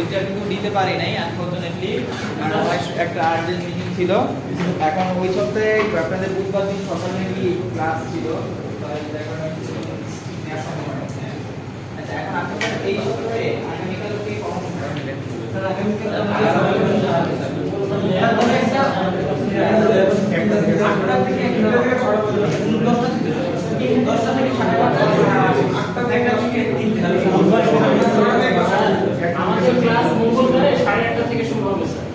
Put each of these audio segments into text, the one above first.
ওইটা কিন্তু দিতে পারি নাই আনফরচুনেটলি, কারণ আমার একটা আর্জেন্ট মিটিং ছিল। এখন ওই সপ্তাহে আপনাদের বুধবার দিন সকালে কি ক্লাস ছিল, আচ্ছা এখন আপনাদের এই সপ্তাহে আগামীকাল কি কর্মসূচি নেবেন? স্যার আগামীকাল আমাদের ক্লাস মঙ্গলবারে 8:30 থেকে শুরু হবে স্যার।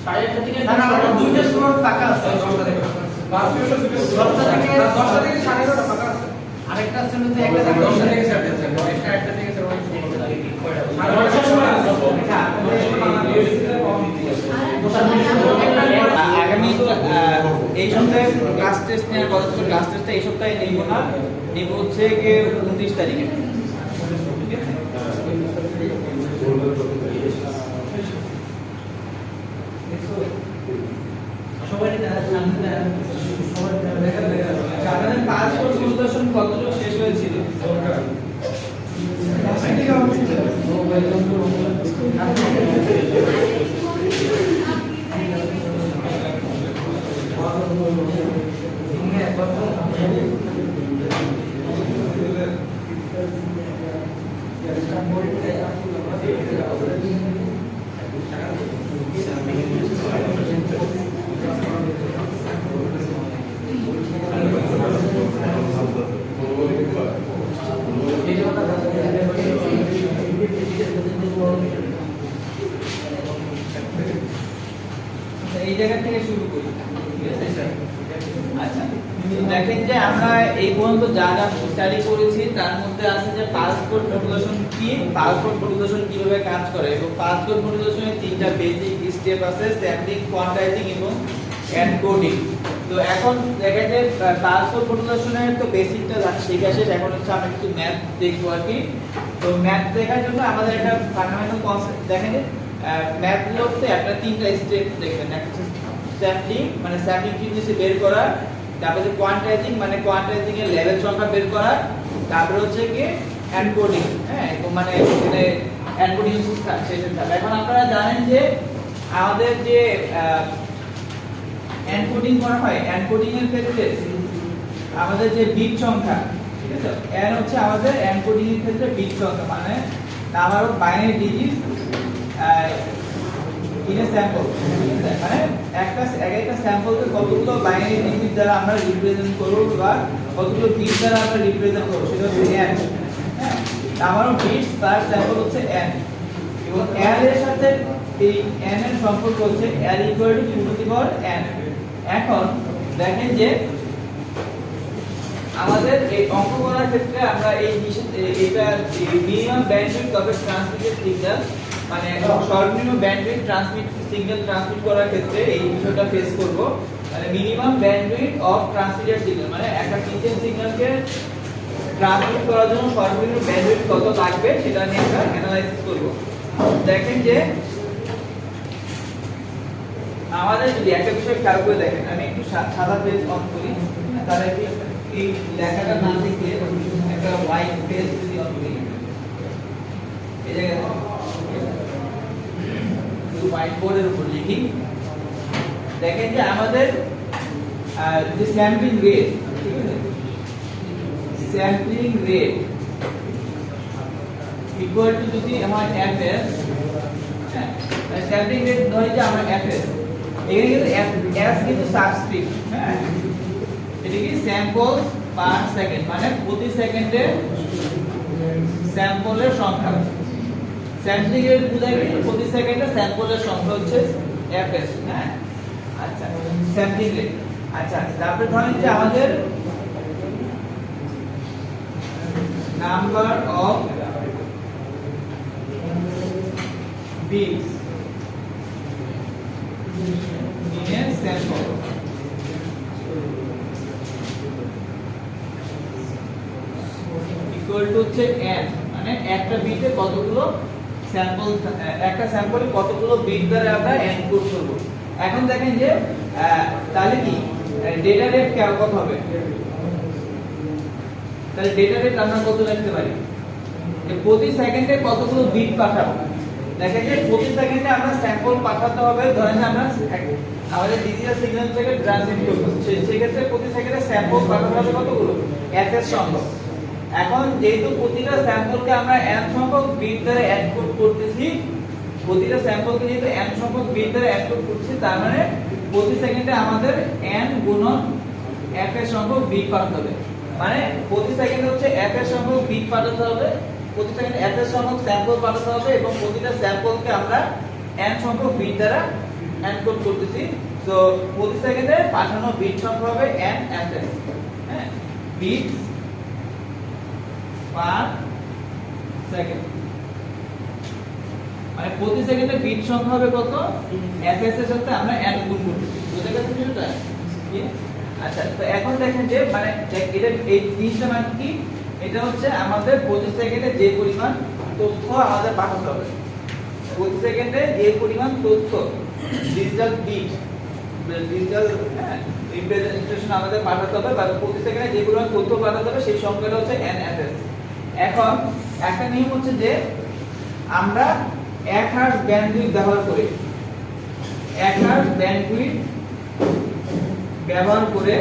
8:30 থেকে না আমাদের দুইটা স্লট ফাঁকা আছে, 10টা থেকে 10টা থেকে 9:30 ফাঁকা আছে। আরেকটা আছে হচ্ছে একটা থেকে 10টা থেকে 1:30 একটা থেকে 9:30 আগামী এই সপ্তাহে ক্লাস টেস্ট নেওয়ার কথা ছিল। ক্লাস টেস্টটা এই সপ্তাহে নেব না, নেব হচ্ছে কি 29 তারিখে। আপনাদের পাসপোর্ট পরিদর্শন কতটুকু শেষ হয়েছিল? এই জায়গা থেকে শুরু করি। আচ্ছা দেখেন যে আমরা এই পর্যন্ত যা যা স্টাডি করেছি তার মধ্যে আছে যে পাসপোর্ট পরিদর্শন কি, পাসপোর্ট পরিদর্শন কিভাবে কাজ করে, এবং পাসপোর্ট পরিদর্শনের তিনটা বেসিক স্টেপ আছে: স্যাম্পলিং, কোয়ান্টাইজিং এবং এনকোডিং। তো এখন দেখেন যে পাসপোর্ট পরিদর্শনের তো বেসিকটা শিখা শেষ, এখন হচ্ছে আমরা কিছু ম্যাথ দেখবো আর কি। তো ম্যাথ দেখার জন্য আমাদের একটা ফান্ডামেন্টাল কনসেপ্ট দেখেন যে ম্যাথ গুলোতে একটা তিনটা স্টেপ দেখবেন। একটা স্যাম্পলিং মানে স্যাম্পলিং ফ্রিকোয়েন্সি বের করা, তারপরে কোয়ান্টাইজিং মানে কোয়ান্টাইজিং এর লেভেল সংখ্যা বের করা, তারপরে হচ্ছে কি এনকোডিং। হ্যাঁ মানে এখানে এনকোডিং শেষে থাকবে। এখন আপনারা জানেন যে আমাদের যে এনকোডিং করা হয়, এনকোডিং এর ক্ষেত্রে আমাদের যে বিট সংখ্যা, ঠিক আছে, n হচ্ছে আমাদের এনকোডিং এর ক্ষেত্রে বিট সংখ্যা, মানে number of binary digits in a sample. মানে একটা স্যাম্পলকে কতগুলো বাইনারি ডিজিট দ্বারা আমরা রিপ্রেজেন্ট করব বা কতগুলো বিট দ্বারা আমরা রিপ্রেজেন্ট করব সেটা হচ্ছে n। হ্যাঁ, number of bits per sample হচ্ছে n, এবং n এর সাথে এই n এর সম্পর্ক হচ্ছে l = 2n। এখন দেখেন যে আমাদের এই অঙ্ক করার ক্ষেত্রে আমরা এই এটা minimum bandwidth of transmitted signal, মানে সর্বনিম্ন ব্যান্ডউইথ সিগন্যাল ট্রান্সমিট করার ক্ষেত্রে এই বিষয়টা ফেস করব। মানে minimum bandwidth of transmitted signal, মানে একটা সিস্টেম সিগন্যালকে ট্রান্সমিট করার জন্য সর্বনিম্ন ব্যান্ডউইথ কত লাগবে সেটা নিয়ে আমরা অ্যানালাইসিস করব। দেখেন যে আমাদের যদি একটা বিষয় খেয়াল করে দেখেন, আমি একটু সাদা পেজ অন করি, তাহলে এই লেখাটা না থেকে একটা হোয়াইট পেজ যদি অন করি, এই জায়গায় হোয়াইট বোর্ডের উপর লিখি, দেখেন যে আমাদের যে স্যাম্পলিং রেট, ঠিক আছে, স্যাম্পলিং রেট ইকুয়াল টু যদি আমার fs, হ্যাঁ স্যাম্পলিং রেট ধরি যে আমার fs, এখানে কিন্তু s কিন্তু সাবস্ক্রিপ্ট। হ্যাঁ, এটা কি স্যাম্পল পার সেকেন্ড, মানে প্রতি সেকেন্ডে স্যাম্পলের সংখ্যা। স্যাম্পলিং রেট বোঝায় কি প্রতি সেকেন্ডে স্যাম্পলের সংখ্যা হচ্ছে fs। হ্যাঁ, আচ্ছা স্যাম্পলিং রেট। আচ্ছা তারপরে ধরেন যে আমাদের number of bits in a sample equal to হচ্ছে n, মানে একটা বিটে কতগুলো স্যাম্পল, একটা স্যাম্পলে কতগুলো বিট দ্বারা আমরা এনকোড করব। এখন দেখেন যে তাহলে কি ডেটা রেট কত হবে, তাহলে ডেটা রেট আমরা কত লিখতে পারি যে প্রতি সেকেন্ডে কতগুলো বিট পাঠাবো। দেখেন যে প্রতি সেকেন্ডে আমরা স্যাম্পল পাঠাতে হবে, ধরেন আমরা আমাদের ডিজিটাল সিগন্যাল থেকে ট্রান্সমিট করব, সেই ক্ষেত্রে প্রতি সেকেন্ডে স্যাম্পল পাঠাতে হবে কতগুলো, fs সংখ্যক। এখন যেহেতু প্রতিটা স্যাম্পলকে আমরা n সংখ্যক বিট দ্বারা এনকোড করতেছি, প্রতিটা স্যাম্পলকে যেহেতু n সংখ্যক বিট দ্বারা এনকোড করছি, তার মানে প্রতি সেকেন্ডে আমাদের n গুণন fs সংখ্যক বিট পাঠাতে হবে। মানে প্রতি সেকেন্ডে হচ্ছে fs সংখ্যক বিট পাঠাতে হবে, প্রতি সেকেন্ডে fs সংখ্যক স্যাম্পল পাঠাতে হবে, এবং প্রতিটা স্যাম্পলকে আমরা n সংখ্যক বিট দ্বারা এনকোড করতেছি। সো প্রতি সেকেন্ডে পাঠানো বিট সংখ্যা হবে n fs, হ্যাঁ, বিট পার সেকেন্ড। মানে প্রতি সেকেন্ডে বিট সংখ্যা হবে কত, fs এর সাথে আমরা n গুণ করতেছি। বুঝতে গেছেন বিষয়টা? আচ্ছা, তো এখন দেখেন যে মানে এটা এই জিনিসটা মানে কি, এটা হচ্ছে আমাদের প্রতি সেকেন্ডে যে পরিমাণ তথ্য আমাদের পাঠাতে হবে, প্রতি সেকেন্ডে যে পরিমাণ তথ্য ডিজিটাল বিট, ডিজিটাল রিপ্রেজেন্টেশন আমাদের পাঠাতে হবে, বা প্রতি সেকেন্ডে যে পরিমাণ তথ্য পাঠাতে হবে সেই সংখ্যাটা হচ্ছে nfs। এখন একটা নিয়ম হচ্ছে যে আমরা 1 হার্টজ ব্যান্ডউইথ ব্যবহার করি, 1 হার্টজ ব্যান্ডউইথ ব্যবহার করে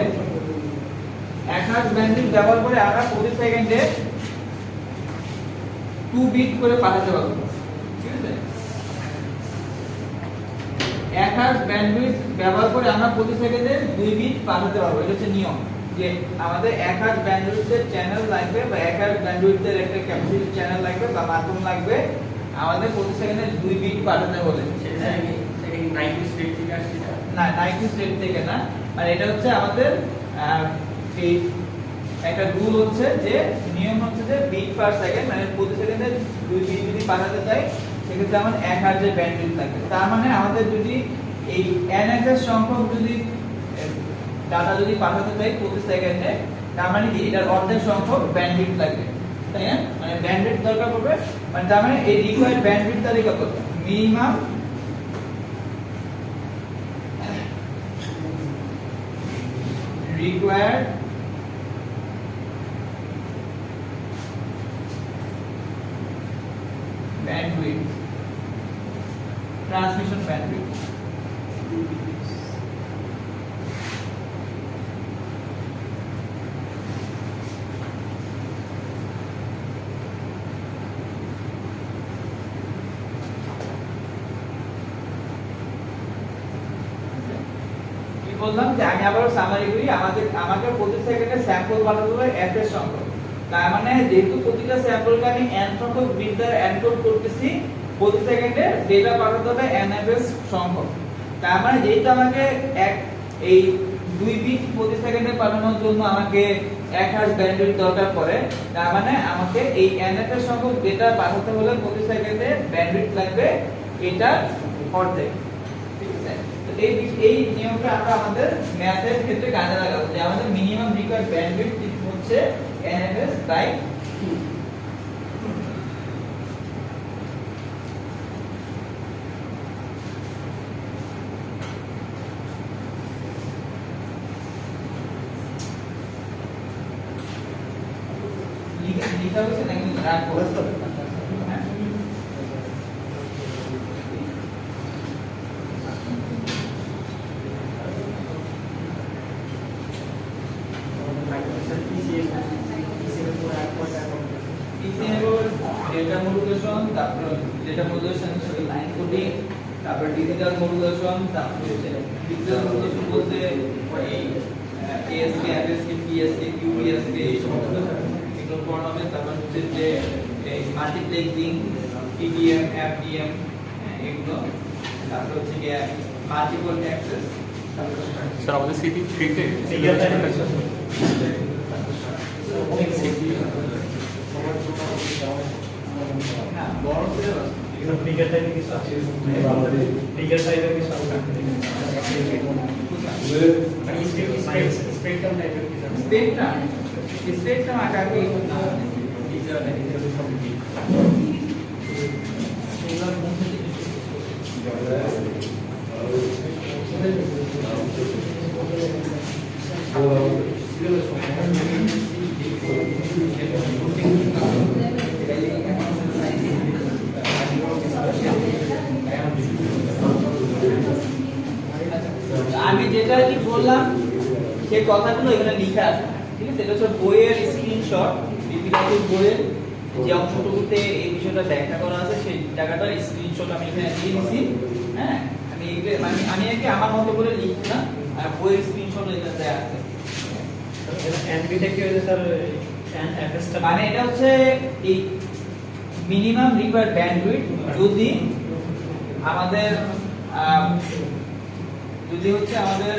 1 হার্টজ ব্যান্ডউইথ ব্যবহার করে আমরা প্রতি সেকেন্ডে 2 বিট করে পাঠাতে পারবো। ঠিক আছে, 1 হার্টজ ব্যান্ডউইথ ব্যবহার করে আমরা প্রতি সেকেন্ডে 2 বিট পাঠাতে পারবো। এটা হচ্ছে নিয়ম যে আমাদের 1 হার্টজ ব্যান্ডউইথের চ্যানেল লাগবে, বা 1 হার্টজ ব্যান্ডউইথের একটা ক্যাপাসিটি চ্যানেল লাগবে বা মাধ্যম লাগবে আমাদের প্রতি সেকেন্ডে 2 বিট পাঠাতে হলে। সেটা কি 90 স্টেট থেকে আসছে না, 90 স্টেট থেকে না, মানে এটা হচ্ছে আমাদের এই একটা রুল হচ্ছে যে নিয়ম হচ্ছে যে বিট পার সেকেন্ড, মানে প্রতি সেকেন্ডে 2 বিট যদি পাঠাতে চাই সেক্ষেত্রে আমার 1 হার্টজের ব্যান্ডউইথ লাগবে। তার মানে আমাদের যদি এই nfs সংখ্যক যদি ডাটা যদি পাঠাতে চাই প্রতি সেকেন্ডে, তার মানে কি এটার অর্ধেক সংখ্যক ব্যান্ডউইথ লাগবে, তাই না? মানে ব্যান্ডউইথ দরকার পড়বে, মানে তার মানে এই রিকোয়ার্ড ব্যান্ডউইথ তালিকা কত, minimum required bandwidth, transmission bandwidth। বললাম যে আমি আবারও সামারি করি, আমাকে প্রতি সেকেন্ডে স্যাম্পল পাঠাতে হবে fs সংখ্যক। তার মানে যেহেতু প্রতিটা স্যাম্পলকে আমি n সংখ্যক বিট দ্বারা এনকোড করতেছি, প্রতি সেকেন্ডে ডেটা পাঠাতে হবে nfs সংখ্যক। তার মানে যেহেতু আমাকে এই 2 বিট প্রতি সেকেন্ডে পাঠানোর জন্য আমাকে 1 হার্টজ ব্যান্ডউইথ দরকার পড়ে, তার মানে আমাকে এই nfs সংখ্যক ডেটা পাঠাতে হলে প্রতি সেকেন্ডে ব্যান্ডউইথ লাগবে এটা অর্ধেক। এই নিয়মটা আমরা আমাদের ম্যাথের ক্ষেত্রে কাজে লাগাবো, যে আমাদের মিনিমাম রিকোয়ার্ড ব্যান্ডউইথ হচ্ছে nfs বাই 2। লিখা হয়েছে নাকি রাখবো? ডেটা মডুলেশন, তারপর ডেটা মডুলেশনের সাথে লাইন কোডিং, তারপর ডিজিটাল মডুলেশন, তারপর ডিজিটাল মডুলেশন বলতে এই ASK, FSK, PSK, QPSK এই সমস্ত এগুলো পড়ানো হবে। তারপর হচ্ছে যে এই মাল্টিপ্লেক্সিং, TDM, FDM এগুলো, তারপর হচ্ছে কি মাল্টিপল অ্যাক্সেস। স্যার আমাদের সিটি 3 তে না বড় সিলেবাস এখানে ফিগার টাইপের কিছু আছে, ফিগার টাইপের কিছু আছে, মানে স্পেকট্রাম টাইপের কিছু আছে। স্পেকট্রাম আকার কি না এগুলো যেটা কি বললাম সেই কথাগুলো এখানে লেখা আছে, ঠিক আছে? এটা হচ্ছে বইয়ের স্ক্রিনশট, বিপিডাব্লিউ বইয়ের যে অংশটুকুতে এই বিষয়টা ব্যাখ্যা করা আছে সেই জায়গাটার স্ক্রিনশট আমি এখানে দিয়ে দিয়েছি। হ্যাঁ, আমি একে আমার মতো করে লিখলাম আর বইয়ের স্ক্রিনশট এখানে দেয়া আছে। এনবিটা কি হয়েছে স্যার? এফএসটা মানে এটা হচ্ছে এই মিনিমাম রিকোয়ার্ড ব্যান্ডউইথ যদি আমাদের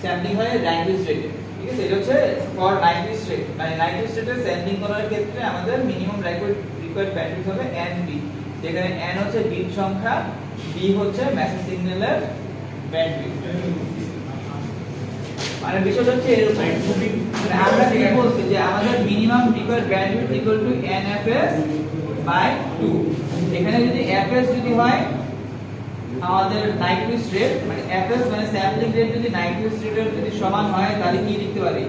স্যাম্পলিং হয় ল্যাঙ্গুয়েজ রেটে, ঠিক আছে? এটা হচ্ছে ফর ল্যাঙ্গুয়েজ রেট, মানে ল্যাঙ্গুয়েজ রেটে স্যাম্পলিং করার ক্ষেত্রে আমাদের মিনিমাম রিকোয়ার্ড ব্যান্ডউইথ হবে এনবি, যেখানে এন হচ্ছে বিট সংখ্যা, বি হচ্ছে মেসেজ সিগন্যালের ব্যান্ডউইথ। মানে বিষয়টা হচ্ছে এরকম, মানে আমরা কি বলছি যে আমাদের minimum required bandwidth equal to NFS by 2। এখানে যদি এফএস যদি হয় আমাদের নাইকুইস্ট রেট, মানে এফএস মানে স্যাম্পলিং রেট যদি নাইকুইস্ট রেটের যদি সমান হয় তাহলে কি লিখতে পারি?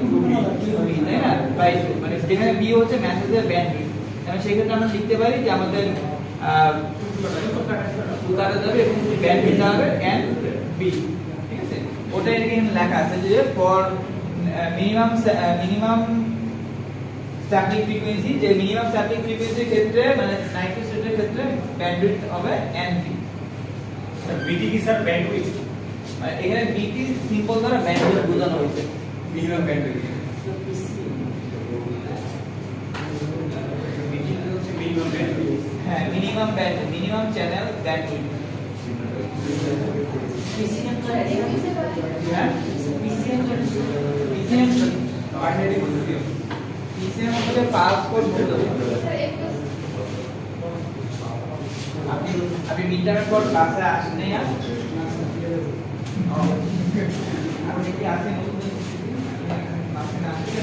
2b, তাই না? বাই 2, মানে যেখানে বি হচ্ছে মেসেজের ব্যান্ডউইথ, তাহলে সেই ক্ষেত্রে আমরা লিখতে পারি যে আমাদের 2 কাটা যাবে এবং ব্যান্ডউইথ হবে এনবি, ঠিক আছে? ওটা এখানে লেখা আছে যে ফর মিনিমাম স্যাম্পলিং ফ্রিকোয়েন্সি, যে মিনিমাম স্যাম্পলিং ফ্রিকোয়েন্সির ক্ষেত্রে মানে নাইকুইস্ট রেটের ক্ষেত্রে ব্যান্ডউইথ হবে এনবি। বিটি কি স্যার ব্যান্ডউইথ? এখানে বিটি সিম্পল দ্বারা ব্যান্ডউইথ বোঝানো হয়েছে, মিনিমাম ব্যান্ডউইথ। বিটি হচ্ছে মিনিমাম ব্যান্ডউইথ। হ্যাঁ, মিনিমাম চ্যানেল ব্যান্ডউইথ। পিসিএম তো আছে হ্যাঁ, পিসিএম তো বাইনারি বলতে পিসিএম হচ্ছে পালস কোড মডেল। আপনি মিটার কোড ক্লাসে আসেন নাই? আপনি কি আসেন? ক্লাসে না আসলে না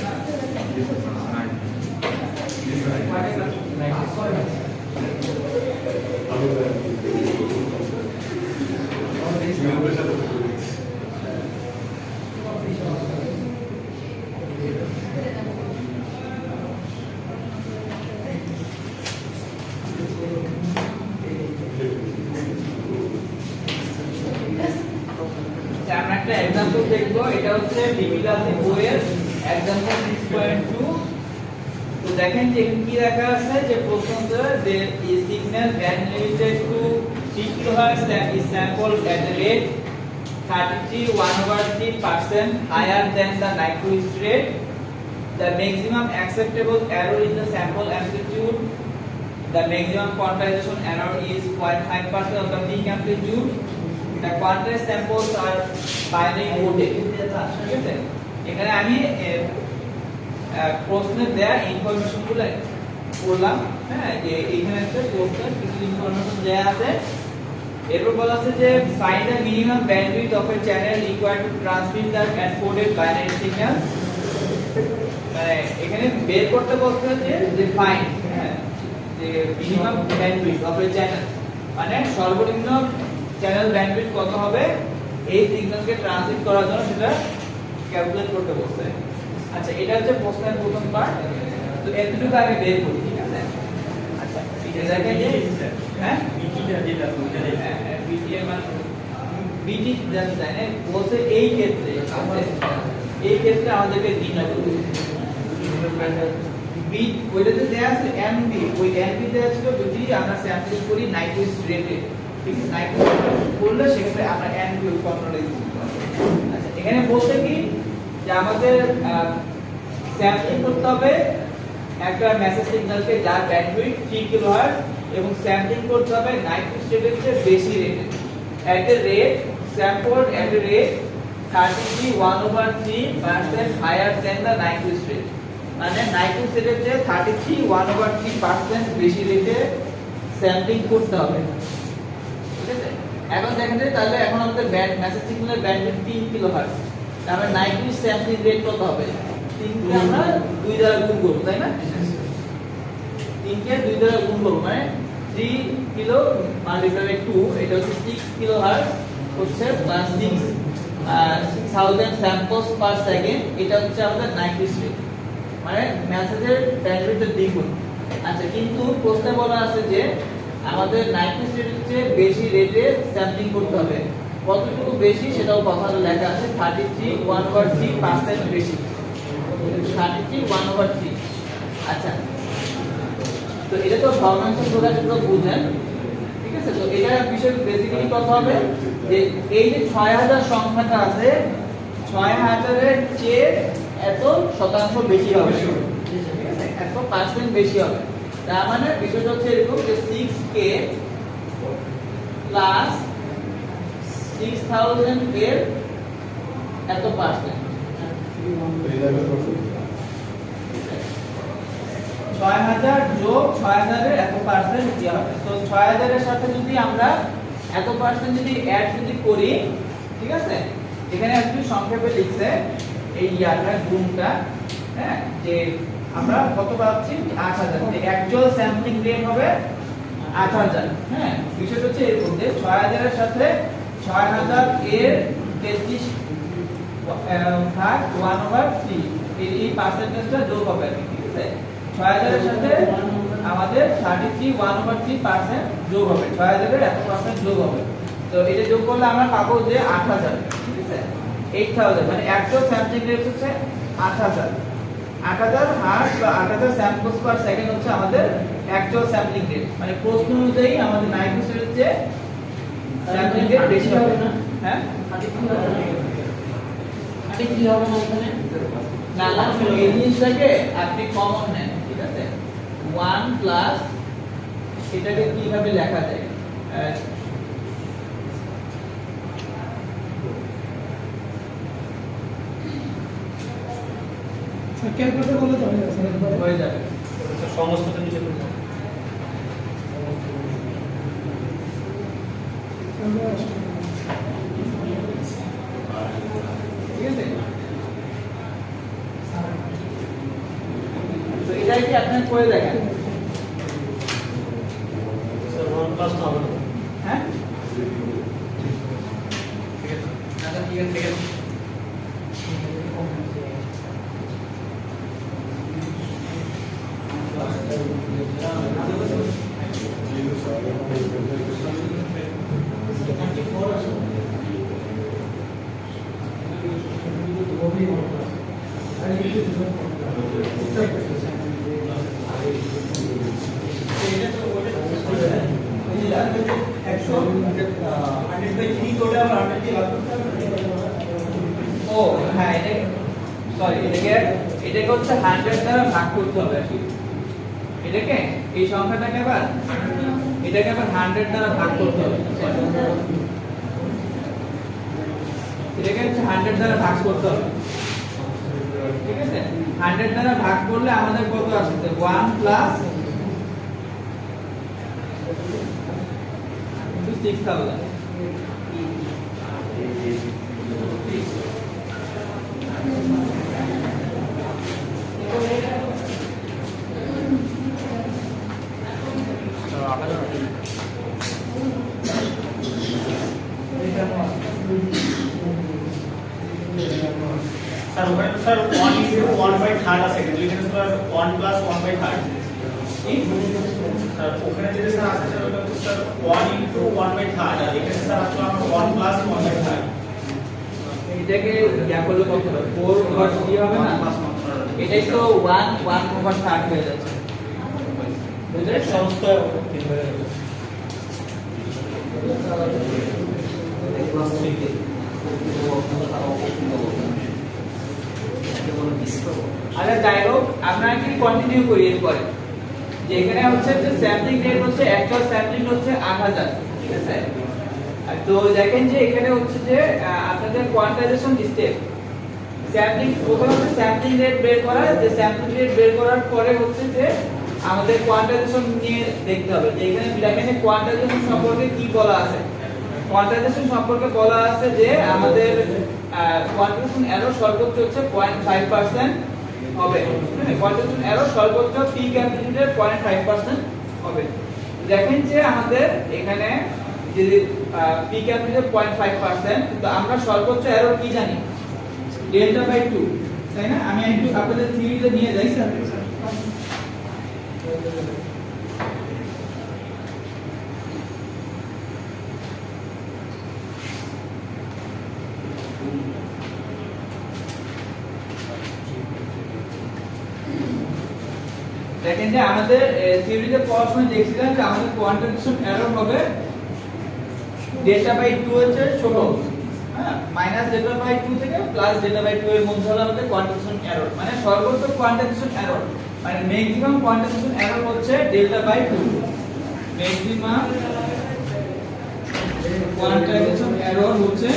আমরা একটা एग्जांपल দেখবো। এটা হচ্ছে বিপিডাব্লিউ বইয়ের एग्जांपल 6.2। তো দেখেন যে এখানে কি লেখা আছে যে প্রশ্নটা যে is signal band limited to 3 kHz and is sampled at a rate 33.1/3% higher than the Nyquist rate. The maximum acceptable error in the sample amplitude, the maximum quantization error is 0.5% of the peak amplitude. The quantized samples are binary coded. ঠিক আছে? এখানে আমি প্রশ্নের দেয়া information গুলো পড়লাম। হ্যাঁ, যে এখানে একটা প্রশ্নের কিছু ইনফরমেশন দেয়া আছে। এরপর বলা আছে যে find the minimum bandwidth of a channel required to transmit the encoded binary signal. মানে এখানে বের করতে বলছে যে find, হ্যাঁ, যে minimum bandwidth of a channel, মানে সর্বনিম্ন চ্যানেল ব্যান্ডউইথ কত হবে এই সিগন্যালকে ট্রান্সমিট করার জন্য সেটা ক্যালকুলেট করতে বলছে। আচ্ছা, এটা হচ্ছে প্রশ্নের প্রথম পার্ট। তো এতটুকু আগে বের করি, ঠিক আছে? আচ্ছা, এটা দেখেন যে হ্যাঁ বিটিটা যেটা ওইটা বিটি এর মান বিটি জানতে চাই না, বলছে এই ক্ষেত্রে আমাদেরকে নির্ণয় করতে হবে বিট। ওইটাতে দেয়া আছে এনবি, ওই এনবি দেয়া ছিল যদি আমরা স্যাম্পলিং করি নাইকুইস্ট রেটে, ঠিক আছে? নাইকুইস্ট করলে সেক্ষেত্রে আমরা এনবি কন্ট্রোলে ইউজ করতে হবে। আচ্ছা, এখানে বলতে কি যে আমাদের স্যাম্পলিং করতে হবে একটা মেসেজ সিগন্যালকে যার ব্যান্ডউইথ 3 কিলোহার্টজ এবং স্যাম্পলিং করতে হবে নাইকুইস্ট রেটের চেয়ে বেশি রেটে, at a rate sampled at a rate 33.1/3% higher than the Nyquist rate. মানে Nyquist রেটের চেয়ে 33.1/3% বেশি রেটে স্যাম্পলিং করতে হবে, ঠিক আছে? এখন দেখেন যে তাহলে এখন আমাদের ব্যান্ড মেসেজ সিগন্যালের ব্যান্ডউইথ 3 কিলোহার্টজ, তাহলে Nyquist স্যাম্পলিং রেট কত হবে? 3 কে আমরা 2 দ্বারা গুণ করব, তাই না? 3 কে 2 দ্বারা গুণ করব, মানে 3 কিলো মাল্টিপ্লাই বাই 2, এটা হচ্ছে 6 কিলোহার্টজ হচ্ছে প্লাস 6000 স্যাম্পলস পার সেকেন্ড, এটা হচ্ছে আমাদের Nyquist রেট, মানে মেসেজের ব্যান্ডউইথের দ্বিগুণ। আচ্ছা, কিন্তু প্রশ্নে বলা আছে যে আমাদের Nyquist রেটের চেয়ে বেশি রেটে স্যাম্পলিং করতে হবে, কতটুকু বেশি সেটাও কথাটা লেখা আছে 33/1/3% বেশি 33/1/3 আচ্ছা তো এটা তো ভগ্নাংশ প্রকাশ করে বুঝেন ঠিক আছে তো এটা বিষয় বেসিক্যালি কথা হবে যে এই যে 6000 সংখ্যাটা আছে 6000 এর চেয়ে এত শতাংশ বেশি হবে ঠিক আছে এত পার্সেন্ট বেশি হবে তার মানে বিষয়টা হচ্ছে এরকম যে 6k প্লাস 6000 এর এত পার্সেন্ট 6000 যোগ 6000 এর এত পার্সেন্ট কি হবে তো 6000 এর সাথে যদি আমরা এত পার্সেন্ট যদি অ্যাড যদি করি ঠিক আছে এখানে একটু সংক্ষেপে লিখছে এই ইয়াটা গুণটা হ্যাঁ যে আমরা কত পাচ্ছি 8000 যে অ্যাকচুয়াল স্যাম্পলিং রেট হবে 8000 হ্যাঁ বিষয়টা হচ্ছে এরকম যে 6000 এর সাথে 6000 এর 33 ভাগ 1/3 এই পার্সেন্টেজটা যোগ হবে ঠিক আছে 6000 এর সাথে আমাদের 33/1/3% যোগ হবে 6000 এর এত পার্সেন্ট যোগ হবে তো এটা যোগ করলে আমরা পাবো যে 8000 ঠিক আছে 8000 মানে অ্যাকচুয়াল স্যাম্পলিং রেট হচ্ছে 8000 হার্স বা 8000 স্যাম্পলস পার সেকেন্ড হচ্ছে আমাদের অ্যাকচুয়াল স্যাম্পলিং রেট মানে প্রশ্ন অনুযায়ী আমাদের নাইট্রোজেনের চেয়ে স্যাম্পলিং রেট বেশি হবে না হ্যাঁ কি হবে না এখানে না না এই জিনিসটাকে আপনি কমন নেন ঠিক আছে 1 প্লাস এটাকে কিভাবে লেখা যায় ক্যালকুলেটর করলে তো হয়ে যাবে সমস্তটা নিচে করতে হবে। ঠিক আছে তো এটাই কি আপনি করে দেখেন স্যার 1 প্লাস তো হবে না। হ্যাঁ আচ্ছা ঠিক আছে ও হ্যাঁ এটা সরি এটাকে হচ্ছে 100 দ্বারা ভাগ করতে হবে আর কি এটাকে এই সংখ্যাটাকে আবার এটাকে আবার 100 দ্বারা ভাগ করতে হবে এটাকে হচ্ছে 100 দ্বারা ভাগ করতে হবে ঠিক আছে 100 দ্বারা ভাগ করলে আমাদের কত আসছে 1 প্লাস 6000 স্যার ওখানে তো স্যার 1 into 1/3 আছে কিন্তু এখানে স্যার 1 plus 1/3 স্যার ওখানে যেটা স্যার আছে স্যার ওটা হচ্ছে স্যার 1 into 1/3 আর এখানে স্যার আসলে আমরা 1 plus 1/3 এটাকে ইয়া করলে কত হবে 4/3 হবে না এটাই তো 1/3 হয়ে যাচ্ছে বুঝলেন সমস্ত আচ্ছা যাই হোক আমরা কি কন্টিনিউ করি এরপরে যে এখানে হচ্ছে যে স্যাম্পলিং রেট হচ্ছে অ্যাকচুয়াল স্যাম্পলিং হচ্ছে 8000 ঠিক আছে আর তো দেখেন যে এখানে হচ্ছে যে আপনাদের কোয়ান্টাইজেশন স্টেপ স্যাম্পলিং প্রথমে হচ্ছে স্যাম্পলিং রেট বের করা যে স্যাম্পলিং রেট বের করার পরে হচ্ছে যে আমাদের কোয়ান্টাইজেশন নিয়ে দেখতে হবে যে এখানে দেখেন কোয়ান্টাইজেশন সম্পর্কে কি বলা আছে কোয়ান্টাইজেশন সম্পর্কে বলা আছে যে আমাদের কোয়ান্টাইজেশন এরর সর্বোচ্চ হচ্ছে 0.5% হবে কোয়ান্টাইজেশন এরর সর্বোচ্চ পিক অ্যামপ্লিটিউডের 0.5% হবে দেখেন যে আমাদের এখানে যে পিক অ্যামপ্লিটিউড 0.5% কিন্তু আমরা সর্বোচ্চ এরর কি জানি ডেল্টা বাই 2 তাই না আমি একটু আপনাদের থিওরিতে নিয়ে যাই স্যার দেখেন যে আমাদের থিওরিতে পড়ার সময় দেখছিলাম যে আমাদের কোয়ান্টিটেশন এরর হবে ডেল্টা বাই 2 হচ্ছে ছোট, হ্যাঁ, মাইনাস ডেল্টা বাই 2 থেকে প্লাস ডেল্টা বাই 2 এর মধ্যে হলো আমাদের কোয়ান্টিটেশন এরর, মানে সর্বোচ্চ কোয়ান্টিটেশন এরর, মানে ম্যাক্সিমাম কোয়ান্টিটেশন এরর হচ্ছে ডেল্টা বাই 2, ম্যাক্সিমাম কোয়ান্টিটেশন এরর হচ্ছে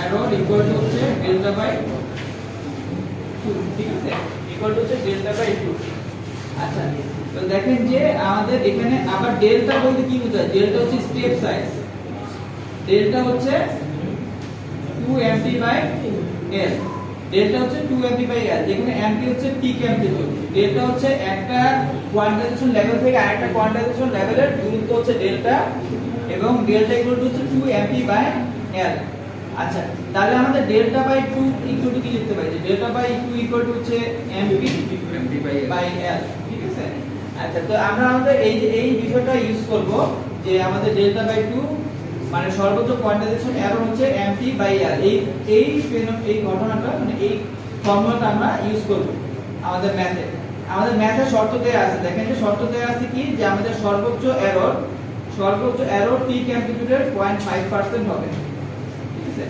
এরর ইকুয়াল টু হচ্ছে ডেল্টা বাই 2, ঠিক আছে, ইকুয়াল টু হচ্ছে ডেল্টা বাই 2। আচ্ছা, তো দেখেন যে আমাদের এখানে আবার ডেল্টা বলতে কি বোঝায়? ডেল্টা হচ্ছে স্টেপ সাইজ, ডেল্টা হচ্ছে 2 এমপি বাই এল, ডেল্টা হচ্ছে 2 এমপি বাই এল, যেখানে এমপি হচ্ছে পিক অ্যামপ্লিটিউড, ডেল্টা হচ্ছে একটা কোয়ান্টাইজেশন লেভেল থেকে আরেকটা কোয়ান্টাইজেশন লেভেলের দূরত্ব হচ্ছে ডেল্টা, এবং ডেল্টা ইকুয়াল টু হচ্ছে 2 এমপি বাই এল। আচ্ছা, তাহলে আমাদের ডেল্টা বাই 2 ইকুয়াল টু কি লিখতে পারি? যে ডেল্টা বাই 2 ইকুয়াল টু হচ্ছে এমপি বাই এল, ঠিক আছে। আচ্ছা, তো আমরা আমাদের এই বিষয়টা ইউজ করব যে আমাদের ডেল্টা বাই 2 মানে সর্বোচ্চ কোয়ান্টাইজেশন এরর হচ্ছে এমপি বাই এল, এই ঘটনাটা মানে এই ফর্মুলাটা আমরা ইউজ করব আমাদের ম্যাথে। আমাদের ম্যাথে শর্ত দেয়া আছে, দেখেন যে শর্ত দেয়া আছে কি যে আমাদের সর্বোচ্চ এরর পিক অ্যামপ্লিটিউডের 0.5% হবে, ঠিক আছে,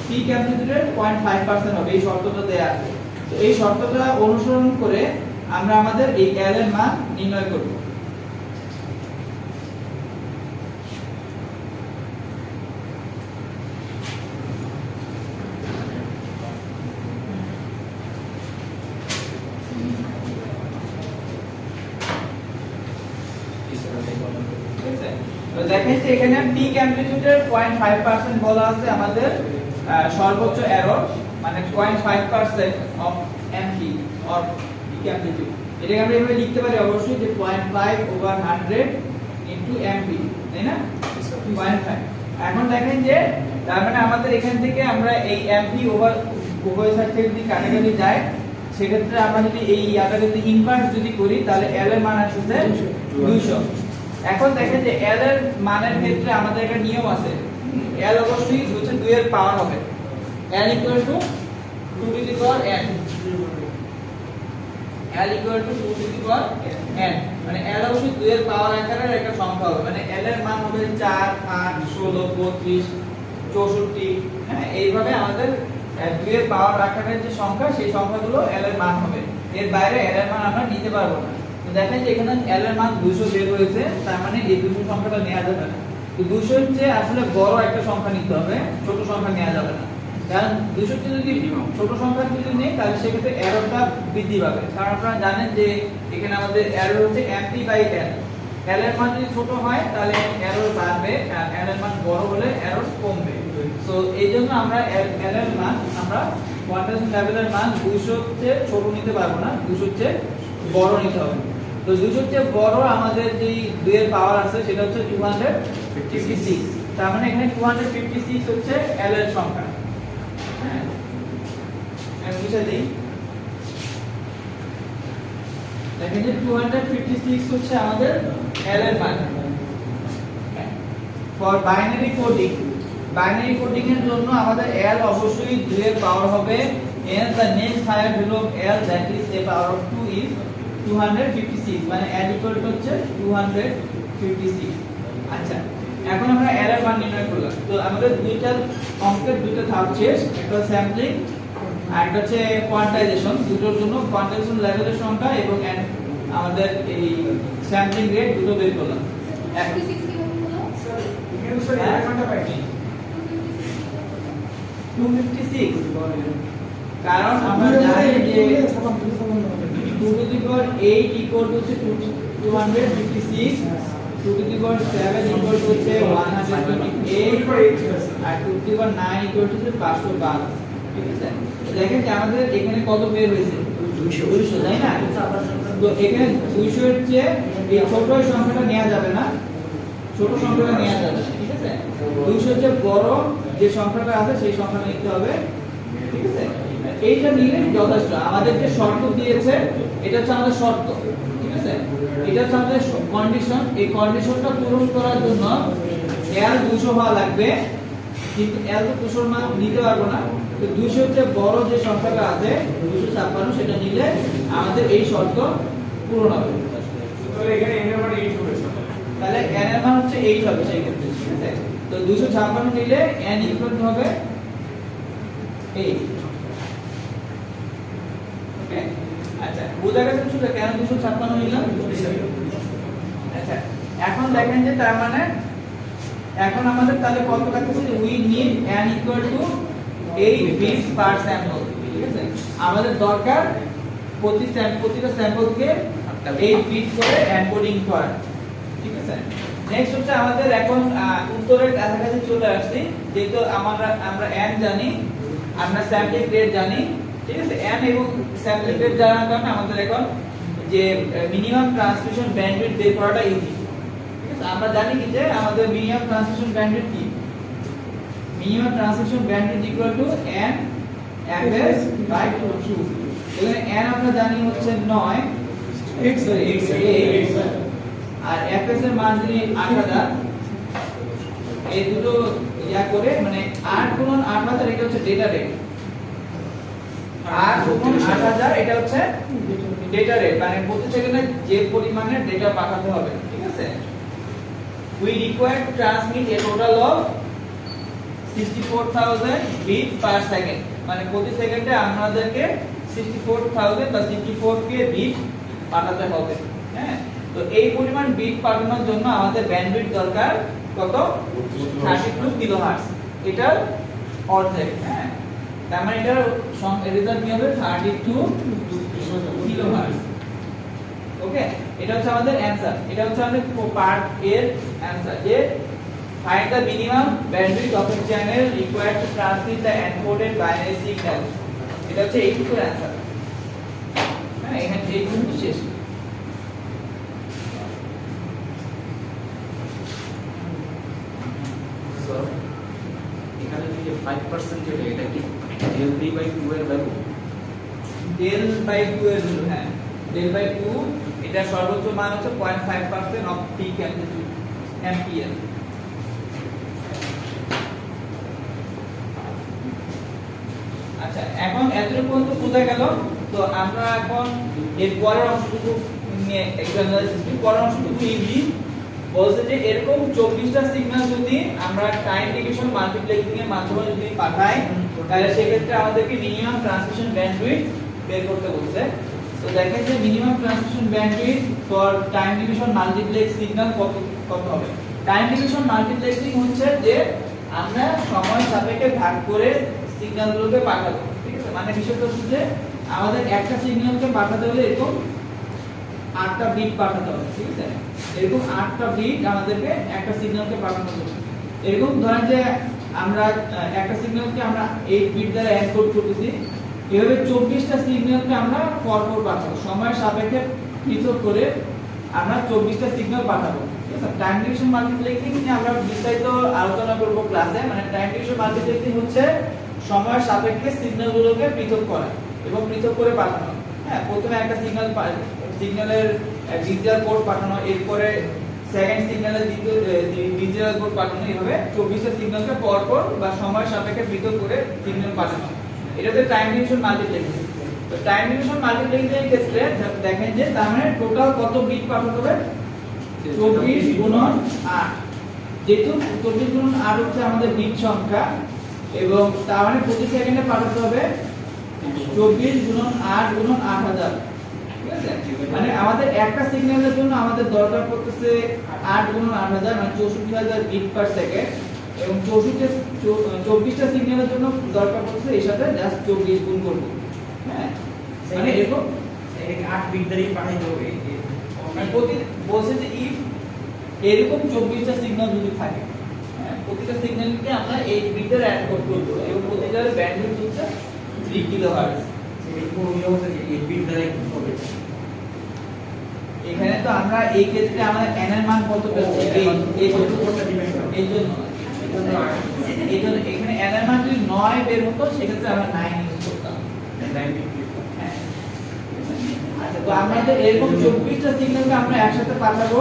পিক অ্যামপ্লিটিউডের 0.5% হবে, এই শর্তটা দেয়া আছে। তো এই শর্তটা অনুসরণ করে আমরা আমাদের এই এল এর মান নির্ণয় করব। তো দেখেন যে এখানে পিক অ্যামপ্লিটিউডের 0.5% বলা আছে আমাদের সর্বোচ্চ এরর, মানে 0.5% of MP or peak amplitude. এটাকে আমরা এভাবে লিখতে পারি অবশ্যই যে 0.5/100 ইনটু এমপি, তাই না? 0.5। এখন দেখেন যে তার মানে আমাদের এখান থেকে আমরা এই এমপি ওভার উভয় সাইড থেকে যদি কাটাকাটি যায়, সেক্ষেত্রে আমরা যদি এই ইয়াটা যদি ইনভার্স যদি করি তাহলে এল এর মান আসছে 200। এখন দেখেন যে এল এর মানের ক্ষেত্রে আমাদের একটা নিয়ম আছে, এল অবশ্যই হচ্ছে 2 এর পাওয়ার হবে, l equal two 2 to the power n, l equal two 2 to the power n, মানে l অবশ্যই 2 এর পাওয়ার আকারের একটা সংখ্যা হবে, মানে l এর মান হবে 4, 8, 16, 32, 64, হ্যাঁ, এইভাবে আমাদের 2 এর পাওয়ার আকারের যে সংখ্যা সেই সংখ্যাগুলো l এর মান হবে, এর বাইরে l এর মান আমরা নিতে পারবো না। তো দেখেন যে এখানে l এর মান 200 বের হয়েছে, তার মানে এই 200 সংখ্যাটা নেওয়া যাবে না। তো 200 এর চেয়ে আসলে বড় একটা সংখ্যা নিতে হবে, ছোট সংখ্যা নেওয়া যাবে না, কারণ 200 কে যদি ছোট সংখ্যা যদি নেই তাহলে সেক্ষেত্রে এররটা বৃদ্ধি পাবে, কারণ আপনারা জানেন যে এখানে আমাদের এরর হচ্ছে এমপি বাই এল, এল এর মান যদি ছোট হয় তাহলে এরর বাড়বে, আর এল এর মান বড় হলে এরর কমবে। সো এইজন্য আমরা এল এর মান আমরা কোয়ান্টাইজেশন লেভেলের মান 200 এর চেয়ে ছোট নিতে পারবো না, 200 এর চেয়ে বড় নিতে হবে। তো 200 এর চেয়ে বড় আমাদের যে 2 এর পাওয়ার আছে সেটা হচ্ছে 256, তার মানে এখানে 256 হচ্ছে এল এর সংখ্যা। হ্যাঁ, আমি বুঝিয়ে দিই, দেখেন যে 256 হচ্ছে আমাদের এল এর মান। ফর বাইনারি কোডিং এর জন্য আমাদের l অবশ্যই 2 এর পাওয়ার হবে, and the next higher value of l that is a power of 2 is 256, মানে l equal to হচ্ছে 256। আচ্ছা, এখন আমরা l এর মান নির্ণয় করলাম। তো আমাদের দুইটা অঙ্কের দুইটা ধাপ শেষ, একটা স্যাম্পলিং আর একটা হচ্ছে কোয়ান্টাইজেশন, দুটোর জন্য কোয়ান্টাইজেশন লেভেলের সংখ্যা এবং আমাদের এই স্যাম্পলিং রেট দুটো বের করলাম। 256, কারণ আমরা জানি যে 2 to the power 8 equal to 256, 2 to the power 7 equal to 128, R 2 to the power 9 equal to 512, ঠিক আছে। দেখেন যে আমাদের এখানে কত বের হয়েছে 200, তাই না? তো এখানে 200 এর চেয়ে এই ছোট সংখ্যাটা নেওয়া যাবে না, ছোট সংখ্যাটা নেওয়া যাবে না, ঠিক আছে। 200 এর চেয়ে বড় যে সংখ্যাটা আছে সেই সংখ্যাটা নিতে হবে, ঠিক আছে। এইটা নিলে যথেষ্ট। আমাদের যে শর্ত দিয়েছে এটা হচ্ছে আমাদের শর্ত, ঠিক আছে, এটা হচ্ছে আমাদের কন্ডিশন। এই কন্ডিশনটা পূরণ করার জন্য L 200 হওয়া লাগবে, কিন্তু L তো 200 মান নিতে পারবো না, তো 200 এর চেয়ে বড় যে সংখ্যাটা আছে 256 সেটা নিলে আমাদের এই শর্ত পূরণ হবে। তাহলে এখানে n এর মান 8 হবে স্যার। তাহলে n এর মান হচ্ছে 8 হবে সেই ক্ষেত্রে, ঠিক আছে? তো 256 নিলে n ইকুয়াল টু হবে 8। ওকে, আচ্ছা বোঝা গেছে শুধু কেন 256 নিলাম? আচ্ছা এখন দেখেন যে তার মানে এখন আমাদের তাহলে কত থাকছে, we need n equal to 8 bits per sample, ঠিক আছে? আমাদের দরকার প্রতিটা স্যাম্পলকে 8 বিট করে এনকোডিং করা, ঠিক আছে? নেক্সট হচ্ছে আমাদের এখন উত্তরের কাছাকাছি চলে আসছি, যেহেতু আমরা n জানি, আমরা স্যাম্পলিং রেট জানি, ঠিক আছে? n এবং স্যাম্পলিং রেট জানার কারণে আমাদের এখন যে মিনিমাম ট্রান্সমিশন ব্যান্ডউইথ বের করাটা ইজি। আমরা জানি কি যে আমাদের মিনিমাম ট্রান্সমিশন ব্যান্ডউইথ কি, minimum transmission bandwidth equal to n fs by 2। এখানে n আমরা জানি হচ্ছে 9 x আর fs এর মান যদি 8000, এই দুটো ইয়া করে মানে 8 গুণন 8000 এটা হচ্ছে ডেটা রেট, 8 গুণন 8000 এটা হচ্ছে ডেটা রেট, মানে প্রতি সেকেন্ডে যে পরিমাণে ডেটা পাঠাতে হবে, ঠিক আছে? We require to transmit a total of 64000 bit per second, মানে প্রতি সেকেন্ডে আমাদেরকে 64000 বা 64k বিট পাঠাতে হবে। হ্যাঁ, তো এই পরিমাণ বিট পাঠানোর জন্য আমাদের ব্যান্ডউইথ দরকার কত? 32 কিলোহার্টজ, এটা অর্ধেক। হ্যাঁ, তার মানে এটার রেজাল্ট কি হবে? 32 কিলোহার্টজ। ওকে, এটা হচ্ছে আমাদের অ্যানসার, এটা হচ্ছে আমাদের পার্ট এর অ্যানসার, যে find the minimum bandwidth of a channel required to transmit the encoded binary signal, এটা হচ্ছে এইটুকুর অ্যানসার। হ্যাঁ, এখানে এইটুকু শেষ। স্যার এখানে যে 5% যেটা এটা কি del b by 2 এর ভ্যালু? del by 2 এর ভ্যালু, হ্যাঁ del by 2 এটা সর্বোচ্চ মান হচ্ছে 0.5% অফ পিক অ্যাম্পলিটিউড অ্যাম্পিয়ার। আচ্ছা, এখন এতটুকু পর্যন্ত বোঝা গেল। তো আমরা এখন এর পরের অংশটুকু নিয়ে একটু অ্যানালাইসিস করি। পরের অংশটুকু ইজি বলছে যে এরকম 24টা সিগন্যাল যদি আমরা টাইম ডিভিশন মাল্টিপ্লেক্সিং এর মাধ্যমে যদি পাঠাই, তাহলে সেক্ষেত্রে আমাদেরকে মিনিমাম ট্রান্সমিশন ব্যান্ডউইথ বের করতে বলছে। তো দেখেন যে minimum transmission bandwidth for time division multiplex signal কত হবে? টাইম ডিভিশন মাল্টিপ্লেক্সিং হচ্ছে যে আমরা সময় সাপেক্ষে ভাগ করে সিগন্যালগুলোকে পাঠাবো, ঠিক আছে? মানে বিষয়টা হচ্ছে যে আমাদের একটা সিগন্যালকে পাঠাতে হলে এরকম 8টা বিট পাঠাতে হবে, ঠিক আছে? এরকম 8টা বিট আমাদেরকে একটা সিগন্যালকে পাঠানো হবে। এরকম ধরেন যে আমরা একটা সিগন্যালকে আমরা 8 বিট দ্বারা এনকোড করতেছি, এভাবে 24টা সিগন্যালকে আমরা পরপর পাঠাবো, সময় সাপেক্ষে পৃথক করে আমরা 24টা সিগন্যাল পাঠাবো, ঠিক আছে? টাইম ডিভিশন মাল্টিপ্লেক্সিং নিয়ে আমরা বিস্তারিত আলোচনা করব ক্লাসে। মানে টাইম ডিভিশন মাল্টিপ্লেক্সিং হচ্ছে সময় সাপেক্ষে সিগন্যালগুলোকে পৃথক করা এবং পৃথক করে পাঠানো। হ্যাঁ, প্রথমে একটা সিগন্যালের ডিজিটাল কোড পাঠানো, এরপরে সেকেন্ড সিগন্যালের ডিজিটাল কোড পাঠানো, এইভাবে 24টা সিগন্যালকে পরপর বা সময় সাপেক্ষে পৃথক করে সিগন্যাল পাঠানো। এটা হচ্ছে টাইম ডিভিশন মাল্টিপ্লেক্সিং। তো টাইম ডিভিশন মাল্টিপ্লেক্সিং এর ক্ষেত্রে দেখেন যে তার মানে টোটাল কত বিট পাঠাতে হবে? 24 গুণন 8। যেহেতু 24 গুণন 8 হচ্ছে আমাদের বিট সংখ্যা, এবং তার মানে প্রতি সেকেন্ডে পাঠাতে হবে 24 গুণন 8 গুণন 8000, ঠিক আছে? মানে আমাদের একটা সিগন্যালের জন্য আমাদের দরকার পড়তেছে 8 গুণন 8000 মানে 64000 বিট পার সেকেন্ড, এবং 24টা সিগন্যালের জন্য দরকার পড়তেছে এর সাথে জাস্ট 24 গুণ করব। হ্যাঁ, মানে এরকম 8 বিট দ্বারাই পাঠাইতে হবে। মানে প্রতি বলছে যে ইফ এরকম 24টা সিগন্যাল যদি থাকে, হ্যাঁ, প্রতিটা সিগন্যালকে আমরা 8 বিট দ্বারা এনকোড করব, এবং প্রতিটার ব্যান্ডউইথ হচ্ছে 3 কিলোহার্টজ। এরকম নিয়ম আছে যে 8 বিট দ্বারাই হবে। এখানে তো আমরা এই ক্ষেত্রে আমরা n এর মান কত পেয়েছি? এই উপরটা ডিপেন্ড করে। এই জন্য এখানে n এর মান যদি 9 বের হতো সেক্ষেত্রে আমরা 9 ইউজ করতাম। হ্যাঁ, আচ্ছা, তো আমরা যে এরকম 24টা সিগন্যালকে আমরা একসাথে পাঠাবো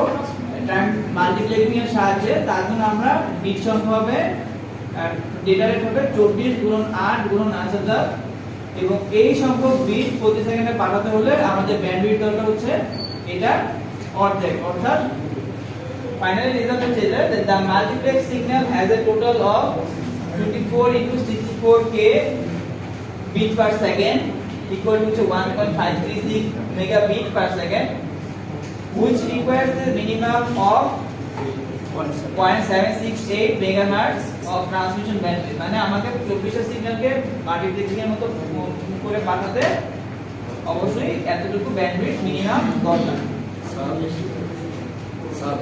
টাইম মাল্টিপ্লেক্সিং এর সাহায্যে, তার জন্য আমরা বিট সংখ্যা হবে আর ডেটা রেট হবে 24 গুণন 8 গুণন 8000 এবং এই সংখ্যক বিট প্রতি সেকেন্ডে পাঠাতে হলে আমাদের ব্যান্ডউইথ দরকার হচ্ছে এটা অর্ধেক, অর্থাৎ ফাইনালি রেজাল্ট হচ্ছে এটা that the multiplex signal has a total of 24 into 64k bit per second equal to 1.536 megabit per second, which requires the minimum of 0.768 megahertz of transmission bandwidth. মানে আমাকে 24 সিগন্যালকে মাল্টিপ্লেক্সিং এর মতো করে পাঠাতে অবশ্যই এতটুকু ব্যান্ডউইথ মিনিমাম দরকার। স্যার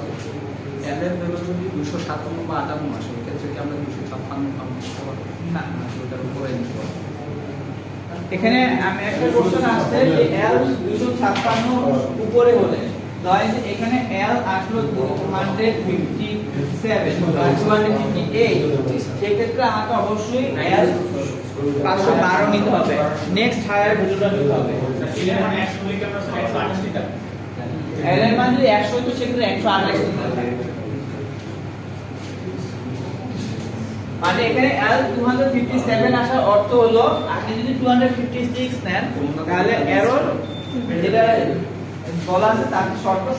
এল এর ভ্যালু যদি 257 বা 58 আসে এক্ষেত্রে কি আমরা 256 কাউন্ট করতে পারবো? না, ওটার উপরে নিতে পারবো। এখানে আমি একটা কোশ্চেন আসছে যে L 256 উপরে হলে ধরেন যে এখানে L আসলো 257 বা 258, সেক্ষেত্রে আমাকে অবশ্যই L 512 নিতে হবে, নেক্সট হায়ার ভ্যালুটা নিতে হবে। এর মানে 100 লিখে আমরা 128 লিটার L এর মান যদি 100 তো সেক্ষেত্রে 128 নিতে হবে। মানে এখানে L 257 আসার অর্থ হলো আপনি যদি 256 নেন তাহলে এরর যেটা বলা আছে তার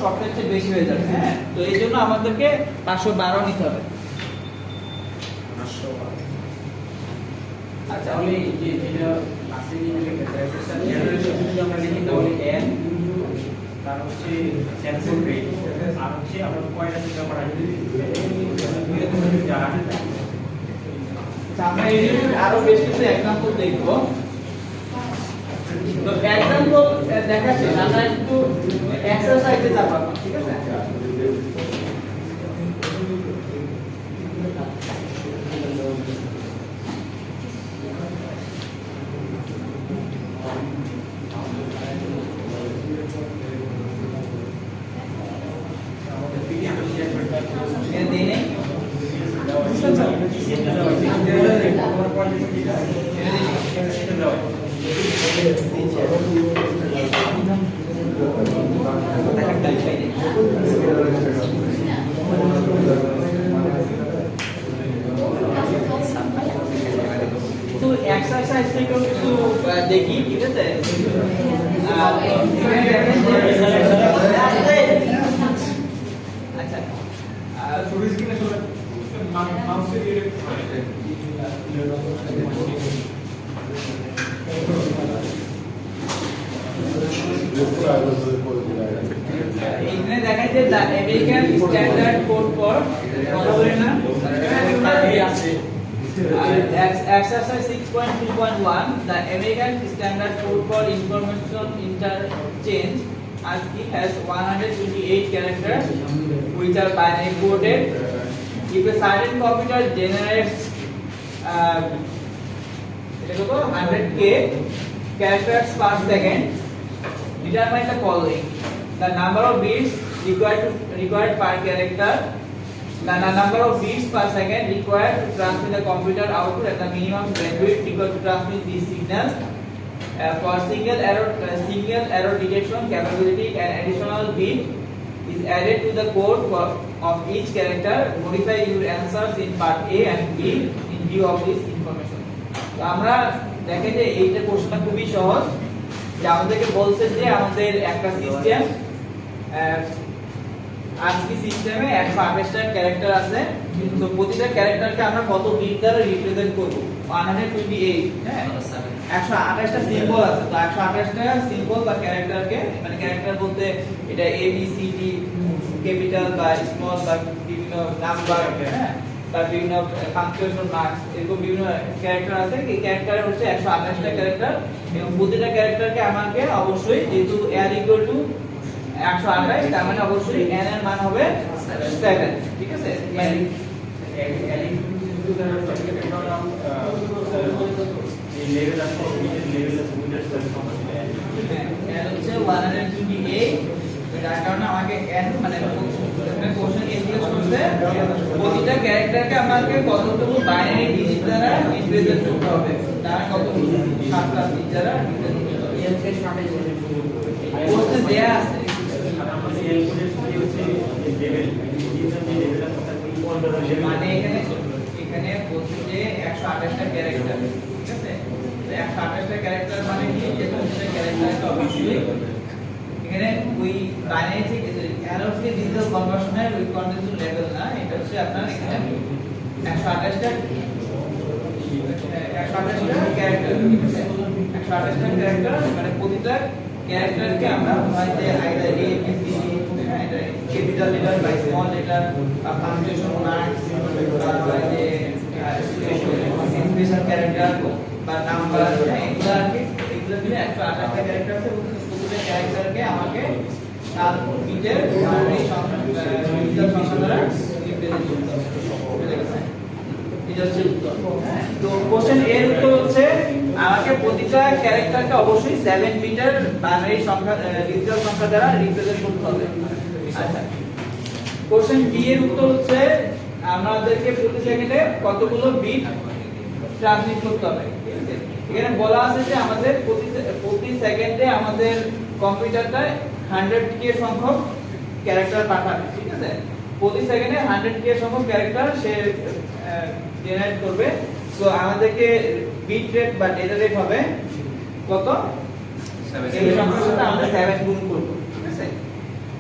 শর্টের চেয়ে বেশি হয়ে যাবে। হ্যাঁ, তো এই জন্য আমাদেরকে 512 নিতে হবে। আচ্ছা, তাহলে এই যে যেটা আছে যেটা ক্যারেক্টার যদি আমরা লিখি তাহলে n তার হচ্ছে সেন্সর রেট আর হচ্ছে আমরা কয়টা সিগন্যাল পাঠাচ্ছি আমরা এই আরো বেশ কিছু एग्जांपल দেখব। তো एग्जांपल দেখাচ্ছি, আমরা একটু এক্সারসাইজে যাব, ঠিক আছে? এর দিনে তো এক্সারসাইজ থেকে একটু দেখি, ঠিক আছে? আচ্ছা, এখানে দেখা যায় the American Standard Code for না exercise 6.2.1 the American Standard Code for Information Interchange ASCII has 128 characters which are binary coded. If a certain computer generates 100k characters per second, determine the following: the number of bits required per character, the number of bits per second required to transmit the computer output, and the minimum bandwidth required to transmit these signals. For single error detection capability, an additional bit is added to the code of each character. Modify your answers in part A and B in view of this information. তো আমরা দেখেন যে এইটা প্রশ্নটা খুবই সহজ, যে আমাদেরকে বলছে যে আমাদের একটা সিস্টেম আজকে সিস্টেমে 128টা ক্যারেক্টার আছে, তো প্রতিটা ক্যারেক্টারকে আমরা কত বিট দ্বারা রিপ্রেজেন্ট করব? 128। হ্যাঁ, 128টা সিম্বল আছে, তো 128টা সিম্বল বা ক্যারেক্টারকে, মানে ক্যারেক্টার বলতে এটা এ বি সি ডি ক্যাপিটাল বা স্মল বা বিভিন্ন নাম্বার, হ্যাঁ, তার বিভিন্ন পাংচুয়েশন মার্কস, এরকম বিভিন্ন ক্যারেক্টার আছে। এই ক্যারেক্টার হচ্ছে 128টা ক্যারেক্টার এবং প্রতিটা ক্যারেক্টারকে আমাকে অবশ্যই, যেহেতু n ইকুয়াল টু 128, তার মানে অবশ্যই n এর মান হবে 7, ঠিক আছে? লেভেল আছে n হচ্ছে 128, যার কারণে আমাকে n মানে কোশ্চেন ইনক্লুড করতে প্রতিটা ক্যারেক্টারকে আমাকে কতটুকু বাইনারি ডিজিট দ্বারা রিপ্রেজেন্ট করতে হবে, তার কতটুকু 7টা ডিজিট দ্বারা রিপ্রেজেন্ট করতে হবে। এর থেকে শর্টেজ বলে কোশ্চেন দেয়া আছে, মানে এখানে বলছে যে হচ্ছে ডিজিটাল কনভার্সনের উইথ কন্ডিশন লেভেল না, এটা হচ্ছে আপনার এখানে 128টা ক্যারেক্টার, 128টা ক্যারেক্টার, মানে প্রতিটা ক্যারেক্টারকে আমরা হয় যে আইদার এ বি সি এটা capital letter by small letter বা পাঞ্চুয়েশন মার্কস বা হয় যে স্পেশাল ক্যারেক্টার বা নাম্বার, এগুলো আর কি, এগুলো মিলে 128টা ক্যারেক্টার আছে এবং প্রতিটা ক্যারেক্টারকে আমাকে তার বিটের এই সংখ্যা দ্বারা রিপ্রেজেন্ট করতে হবে। বুঝে গেছে? এটা হচ্ছে উত্তর। তো কোশ্চেন এর উত্তর হচ্ছে আমাকে প্রতিটা ক্যারেক্টারকে অবশ্যই 7 বিটের বাইনারি সংখ্যা ডিজিটাল সংখ্যা দ্বারা রিপ্রেজেন্ট করতে হবে। আচ্ছা, কোশ্চেন বি এর উত্তর হচ্ছে আমাদেরকে প্রতি সেকেন্ডে কতগুলো বিট ট্রান্সমিট করতে হবে। ঠিক আছে, এখানে বলা আছে যে আমাদের প্রতি সেকেন্ডে আমাদের কম্পিউটারটা 100k সংখ্যক ক্যারেক্টার পাঠাবে। ঠিক আছে, প্রতি সেকেন্ডে 100k সংখ্যক ক্যারেক্টার সে জেনারেট করবে। সো আমাদেরকে বিট রেট বা ডেটা রেট হবে কত? এই সংখ্যার সাথে আমরা 7 গুণ করব। ঠিক আছে,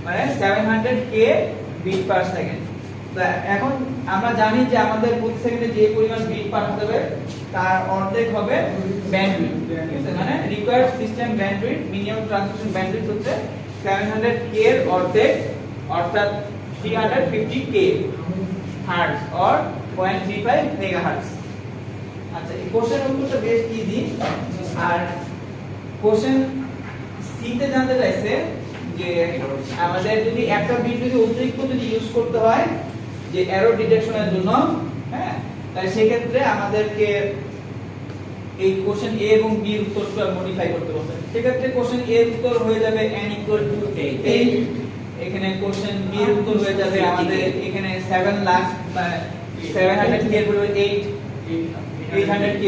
মানে 700k বিট পার সেকেন্ড। তো এখন আমরা জানি যে আমাদের প্রতি সেকেন্ডে যে পরিমাণ বিট পাঠাতে হবে তার অর্ধেক হবে ব্যান্ডউইথ। ঠিক আছে, মানে required system bandwidth, minimum transmission bandwidth হচ্ছে 700k এর অর্ধেক, অর্থাৎ 350k হার্টজ অর 0.35 মেগাহার্টজ। আচ্ছা, এই কোশ্চেন উত্তরটা বেশ ইজি। আর কোশ্চেন সি তে জানতে চাইছে যে আমাদের যদি একটা বিট যদি অতিরিক্ত যদি ইউজ করতে হয় যে এরর ডিটেকশনের জন্য, হ্যাঁ, তাহলে সেই ক্ষেত্রে আমাদেরকে এই কোশ্চেন এ এবং বি এর উত্তরটা মডিফাই করতে হবে। সেই ক্ষেত্রে কোশ্চেন এ এর উত্তর হয়ে যাবে n = 8, এখানে কোশ্চেন বি এর উত্তর হয়ে যাবে আমাদের এখানে 7 লাখ বা 700k এর পরিবর্তে 800k,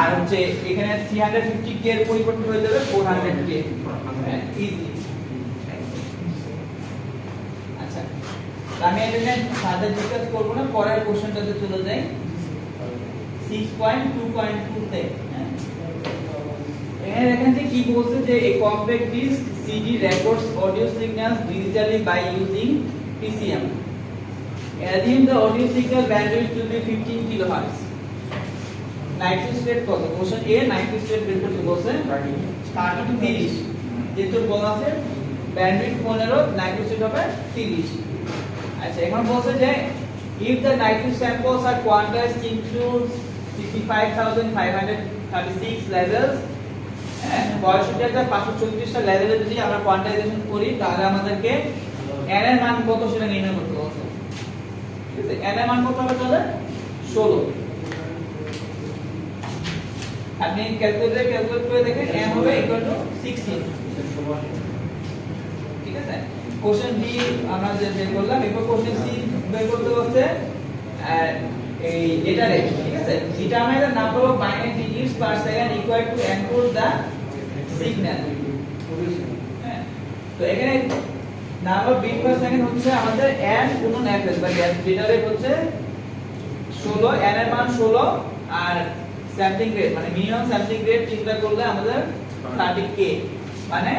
আর হচ্ছে এখানে 350k এর পরিবর্তে হয়ে যাবে 400k। ইজি। আচ্ছা, আমি এখানে সাদা ডিসকাস করব না, পরের কোশ্চেনটাতে চলে যাই 6.2.2 তে। এখানে দেখেন যে কি বলছে যে a compact disc CD records audio signals digitally by using PCM. Assume the audio signal bandwidth to be 15 kilohertz. Nitric state কত? কোশ্চেন এ নাইট্রিক স্টেট বের করতে বলছে 30 to 30, যেহেতু বলা আছে ব্যান্ডউইথ 15, নাইট্রিক স্টেট হবে 30। আচ্ছা, এখন বলছে যে if the nitrous samples are quantized into 65,536 levels, বয়সটাকে 534টা লেভেলে যদি আমরা কোয়ান্টাইজেশন করি তাহলে আমাদেরকে n এর মান কত সেটা নির্ণয় করতে হবে। ঠিক আছে, n এর মান কত হবে তাহলে 16। আপনি ক্যালকুলেট করে দেখেন n হবে = 16। ঠিক আছে, কোশ্চেন বি আমরা যে বের করলাম, এরপর কোশ্চেন সি বের করতে হচ্ছে এই ডেটা রেট। ঠিক আছে, determine the number of binary digits per second required to encode the signal। তো এখানে নাম্বার বিট পার সেকেন্ড হচ্ছে আমাদের n গুণন fs বা ডেটা রেট হচ্ছে 16, n এর মান 16, আর স্যাম্পলিং রেট মানে মিনিমাম স্যাম্পলিং রেট চিন্তা করলে আমাদের 30k, মানে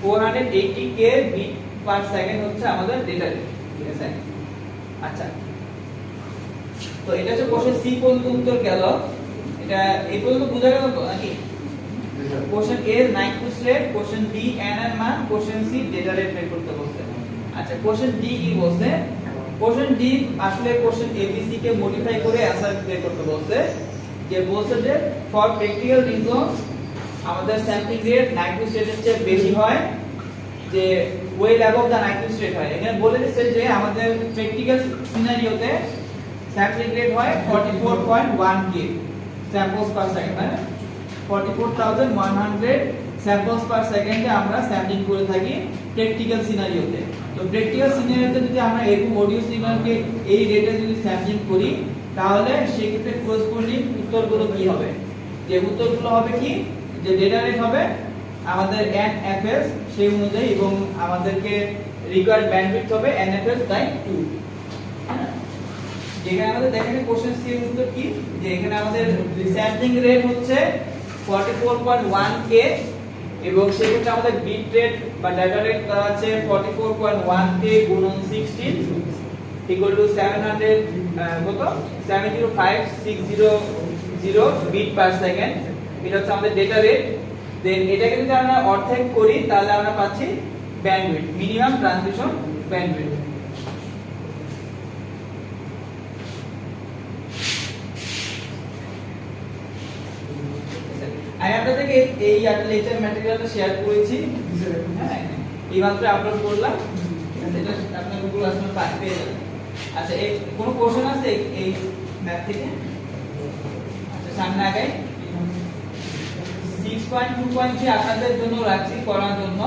480k বিট পার সেকেন্ড হচ্ছে আমাদের ডেটা রেট। ঠিক আছে, আচ্ছা, তো এটা হচ্ছে কোশ্চেন সি পর্যন্ত উত্তর গেল। এটা এই পর্যন্ত বোঝা গেল তো নাকি? Question A nitric state, question B n এর মান, কোশ্চেন সি ডেটা রেট বের করতে বলছে। আচ্ছা, কোশ্চেন ডি কি বলছে? কোশ্চেন ডি আসলে কোশ্চেন এবিসি কে মডিফাই করে অ্যানসার বের করতে বলছে। যে বলছে যে ফর প্র্যাকটিক্যাল রিজনস আমাদের স্যাম্পলিং রেট নাইট্রিক স্টেটের চেয়ে বেশি হয়, যে ওয়েল অ্যাবভ দা নাইট্রিক স্টেট হয়। এখানে বলে দিচ্ছে যে আমাদের প্র্যাকটিক্যাল সিনারিওতে স্যাম্পলিং রেট হয় 44.1k স্যাম্পলস পার সেকেন্ড, মানে 44,100 স্যাম্পলস পার সেকেন্ডে আমরা স্যাম্পলিং করে থাকি প্র্যাকটিক্যাল সিনারিওতে। তো প্র্যাকটিক্যাল সিনারিওতে যদি আমরা এরকম অডিও সিগন্যালকে এই রেটে যদি স্যাম্পলিং করি তাহলে সেক্ষেত্রে করসপন্ডিং উত্তরগুলো কি হবে? যে উত্তরগুলো হবে কি, যে ডেটা রেট হবে আমাদের nfs সেই অনুযায়ী, এবং আমাদেরকে রিকোয়ার্ড ব্যান্ডউইথ হবে nfs/2। যেখানে আমাদের দেখেন কোশ্চেন সি এর উত্তর কি, যে এখানে আমাদের স্যাম্পলিং রেট হচ্ছে 44.1k এবং সেক্ষেত্রে আমাদের বিট রেট বা ডাটা রেট দেওয়া আছে 44.1k গুণন 16 equal to 700 কত 705,600 বিট পার সেকেন্ড। এটা হচ্ছে আমাদের ডেটা রেট। দেন এটাকে যদি আমরা অর্ধেক করি তাহলে আমরা পাচ্ছি ব্যান্ডউইথ, মিনিমাম ট্রান্সমিশন ব্যান্ডউইথ। আমি আপনাদেরকে এই লেকচার ম্যাটেরিয়ালটা শেয়ার করেছি, হ্যাঁ এইমাত্র আপলোড করলাম, এটা আপনার গুগল ক্লাসরুমে পেয়ে যাবেন। আচ্ছা এই কোনো কোশ্চেন আছে এই ম্যাথ থেকে? আচ্ছা সামনে আগাই। 6.2.3 আপনাদের জন্য রাখছি করার জন্য,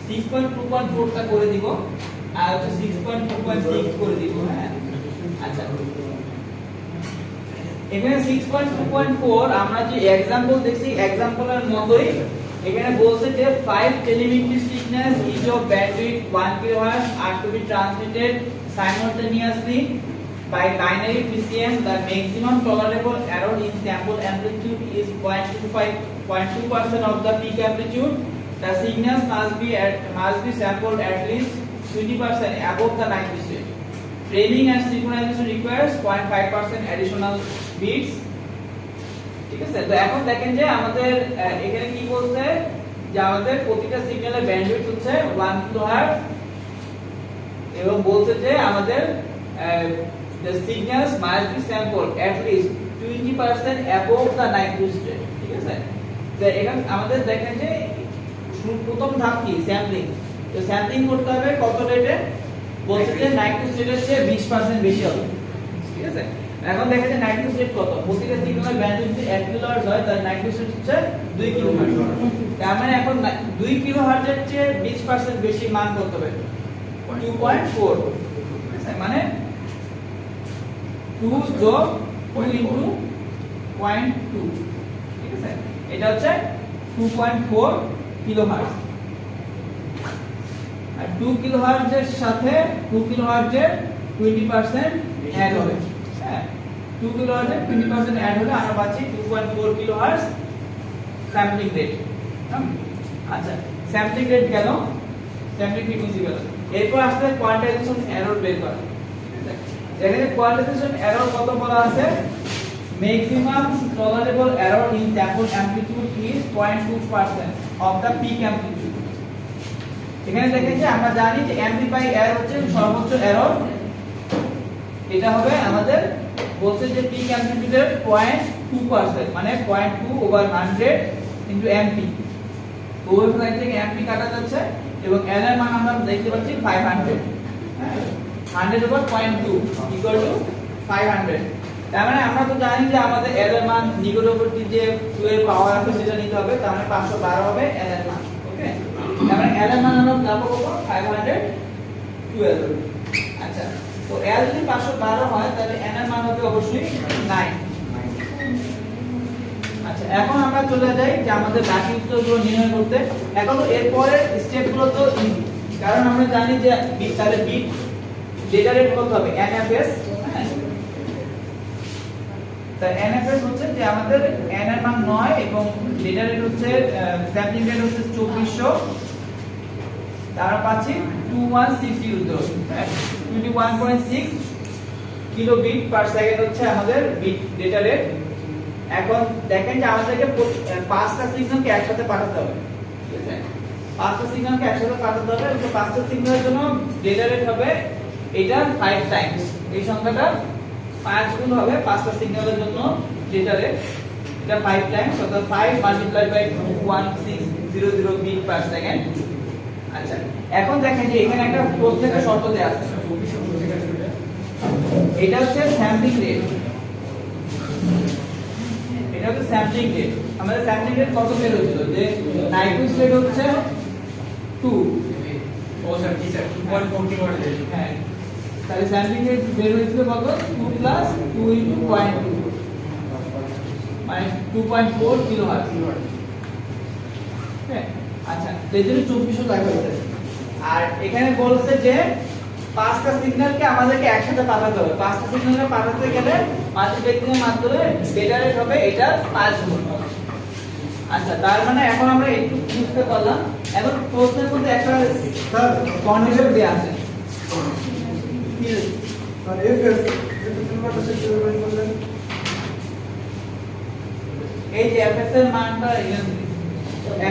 6.2.4 টা করে দিব আর হচ্ছে 6.2.6 করে দিব। হ্যাঁ আচ্ছা এখানে 6.2.4 আমরা যে एग्जांपल দেখছি एग्जांपलের মতোই এখানে বলছে যে 5 telemetry signals each of bandwidth 1 kHz are to be transmitted simultaneously by binary PCM. The maximum tolerable error in sample amplitude is 0.2% of the peak amplitude. The signals must be sampled at least 20% above the Nyquist state. Framing and synchronization requires 0.5% additional beats. ঠিক আছে, তো এখন দেখেন যে আমাদের এখানে কি বলছে যে আমাদের প্রতিটা সিগন্যালের ব্যান্ডউইথ হচ্ছে 1 কিলোহার্টজ এবং বলছে যে আমাদের the signals must be sampled at least 20% above the Nyquist state. ঠিক আছে, তো এখানে আমাদের দেখেন যে প্রথম ধাপ কি স্যাম্পলিং। তো স্যাম্পলিং করতে হবে কত রেটে? বলছে যে Nyquist রেটের চেয়ে 20% বেশি হবে। ঠিক আছে, এখন দেখেন যে Nyquist রেট কত? প্রতিটা সিগন্যালের ব্যান্ডউইথ যদি 1 কিলোহার্টজ হয় তাহলে Nyquist রেট হচ্ছে 2 কিলোহার্টজ। তার মানে এখন 2 কিলোহার্টজের চেয়ে 20% বেশি মান কত হবে? 2.4। ঠিক আছে, মানে 2 যোগ 2 ইনটু 0.2। ঠিক আছে, এটা হচ্ছে 2.4 কিলোহার্টজ। আর 2 কিলোহার্টজের সাথে 2 কিলোহার্টজের 20% অ্যাড হবে। হ্যাঁ 2 কিলোহার্টজের 20% অ্যাড হলে আমরা পাচ্ছি 2.4 কিলোহার্টজ স্যাম্পলিং রেট। আচ্ছা স্যাম্পলিং রেট গেল, স্যাম্পলিং ফ্রিকোয়েন্সি গেল, এরপর আসছে কোয়ান্টাইজেশন এরর বের করা। এখানে কোয়ান্টাইজেশন এরর কত বলা আছে? Maximum tolerable error in sample amplitude is 0.2% of the peak amplitude. এখানে দেখেন যে আমরা জানি যে অ্যামপ্লিফাই এরর হচ্ছে সর্বোচ্চ এরর, এটা হবে আমাদের বলছে যে পিক অ্যামপ্লিটিউডের 0.2% মানে 0.2/100 ইনটু এমপি। ওই সাইড থেকে এমপি কাটা যাচ্ছে এবং এর এর মান আমরা দেখতে পাচ্ছি 500। হ্যাঁ 100/0.2 ইকুয়াল টু 500। তার মানে আমরা তো জানি যে আমাদের এর এর মান নিকটবর্তী যে 2 এর পাওয়ার আছে সেটা নিতে হবে, তার মানে 512 হবে এর এর মান। ওকে, তার মানে এর এর মান আমরা পাবো কত? 512। আচ্ছা তো এল যদি 512 হয় তাহলে এন এর মান হবে অবশ্যই 9। আচ্ছা এখন আমরা চলে যাই যে আমাদের বাকি উত্তরগুলো নির্ণয় করতে। এখন এরপরের স্টেপগুলো তো ইজি, কারণ আমরা জানি যে তাহলে বিট ডেটা রেট কত হবে? এনএফএস। হ্যাঁ তা এনএফএস হচ্ছে যে আমাদের এন এর মান 9 এবং ডেটা রেট হচ্ছে স্যাম্পলিং রেট হচ্ছে 2400, তারা পাচ্ছি 2160। হ্যাঁ 21.6 কিলো বিট পার সেকেন্ড হচ্ছে আমাদের বিট ডেটা রেট। এখন দেখেন যে আমাদেরকে 5টা সিগন্যালকে একসাথে পাঠাতে হবে। ঠিক আছে, 5টা সিগন্যালকে একসাথে পাঠাতে হবে এবং 5টা সিগন্যালের জন্য ডেটা রেট হবে এটা 5 টাইমস। এই সংখ্যাটা 5 গুণ হবে 5টা সিগন্যালের জন্য ডেটা রেট, এটা 5 টাইমস অর্থাৎ 5 multiply by 21600 bit per second. আচ্ছা এখন দেখেন যে এখানে একটা প্রত্যেকটা শর্ত দেয়া আছে। এটা হচ্ছে স্যাম্পলিং রেট, এটা হচ্ছে স্যাম্পলিং রেট। আমাদের স্যাম্পলিং রেট কত বের হয়েছিল? যে Nyquist রেট হচ্ছে 2। ও স্যার কি স্যার 2.4 কিলোহার্টজ। হ্যাঁ তাহলে স্যাম্পলিং রেট বের হয়েছিল কত? 2 প্লাস 2 ইনটু 0.2 মানে 2.4 কিলোহার্টজ। হ্যাঁ আচ্ছা তো এর জন্য 2400 টাকা হয়েছে। আর এখানে বলছে যে 5টা সিগন্যালকে আমাদেরকে একসাথে পাঠাতে হবে। 5টা সিগন্যালকে পাঠাতে গেলে মাল্টিপ্লেক্সিং এর মাধ্যমে ডেটা রেট হবে এটা 5 গুণ। আচ্ছা, তার মানে এখন আমরা একটু বুঝতে পারলাম। এখন প্রশ্নের মধ্যে একটা স্যার কন্ডিশন দেয়া আছে। আর এফএস সিলভারটা কিভাবে বের করলেন? এই যে fs এর মানটা এখানে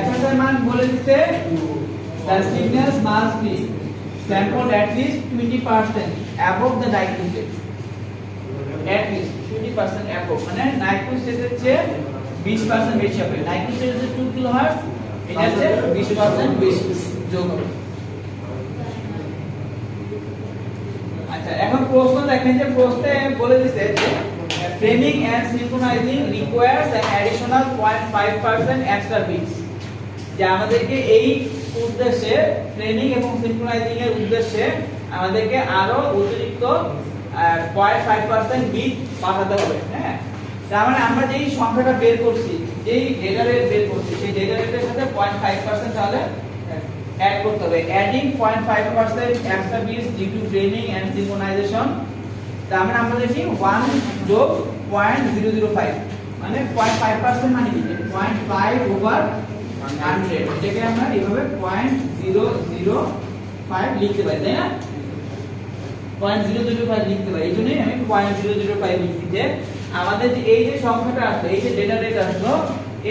fs এর মান বলে দিতে the signals must be sampled at least 20% above the nitrate at least 20% above, মানে nitrate এর চেয়ে 20% বেশি হবে। nitrate এর 2 কিলোহার্টজ, এটা হচ্ছে 20% বেশি যোগ হবে। আচ্ছা, এখন প্রশ্ন দেখেন যে প্রশ্নে বলে দিতে যে framing and synchronizing requires an additional 0.5% extra bits, যে আমাদেরকে এই উদ্দেশ্যে ফ্রেমিং এবং সিনক্রোনাইজিং এর উদ্দেশ্যে আমাদেরকে আরো অতিরিক্ত 0.5% বিট পাঠাতে হবে। হ্যাঁ, তার মানে আমরা যেই সংখ্যাটা বের করছি, যেই ডেটা রেট বের করছি, সেই ডেটা রেটের সাথে 0.5% তাহলে অ্যাড করতে হবে। Adding 0.5% extra bits due to framing and synchronisation, তার মানে আমরা দেখি 1 যোগ 0.005, মানে 0.5% মানে কি 0.5 ওভার 100, এটাকে আমরা এইভাবে 0.005 লিখতে পারি, তাই না? 0.005 লিখতে পারি। এই জন্যই আমি 0.005 লিখছি যে আমাদের যে এই যে সংখ্যাটা আসলো, এই যে ডেটা রেট আসলো,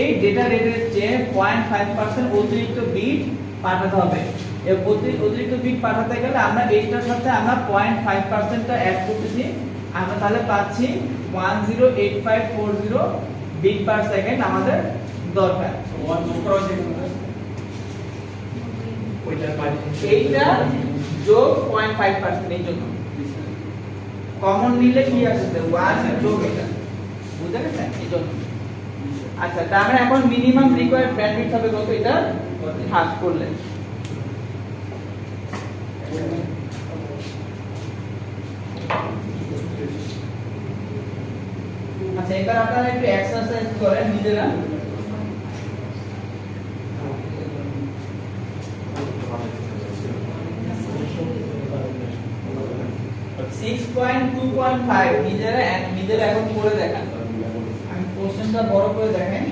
এই ডেটা রেটের চেয়ে 0.5% অতিরিক্ত বিট পাঠাতে হবে। এই অতিরিক্ত বিট পাঠাতে গেলে আমরা এইটার সাথে আমরা 0.5% টা অ্যাড করতেছি, আমরা তাহলে পাচ্ছি 108540 বিট পার সেকেন্ড আমাদের দরকার। এইটা যোগ 0.5%, এই জন্য কমন নিলে কি আসছে 1 যোগ এটা, বুঝা গেছে? এই জন্য। আচ্ছা, তার মানে এখন মিনিমাম রিকোয়ার্ড ব্যান্ডউইথ হবে কত, এটা ভাগ করলে। আচ্ছা, এবার আপনারা একটু এক্সারসাইজ করেন নিজেরা। 6.2.5 নিজেরা এখন করে দেখান। আমি কোশ্চেনটা বড় করে দেখেন।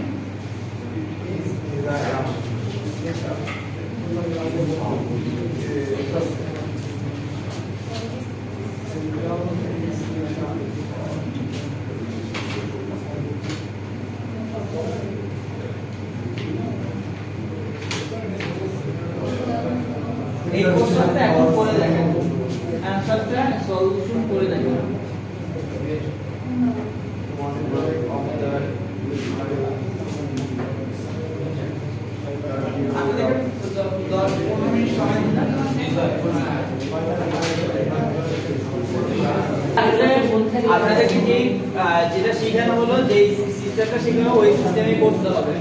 এই কোশ্চেনটা এখন করে দেখেন, অ্যানসারটা সলিউশন করে দেখেন। আপনাদের 10-15 মিনিট সময় দিন। আপনাদেরকে যেটা শেখানো হলো, যে সিস্টেমটা শেখানো ওই সিস্টেমে করতে হবে।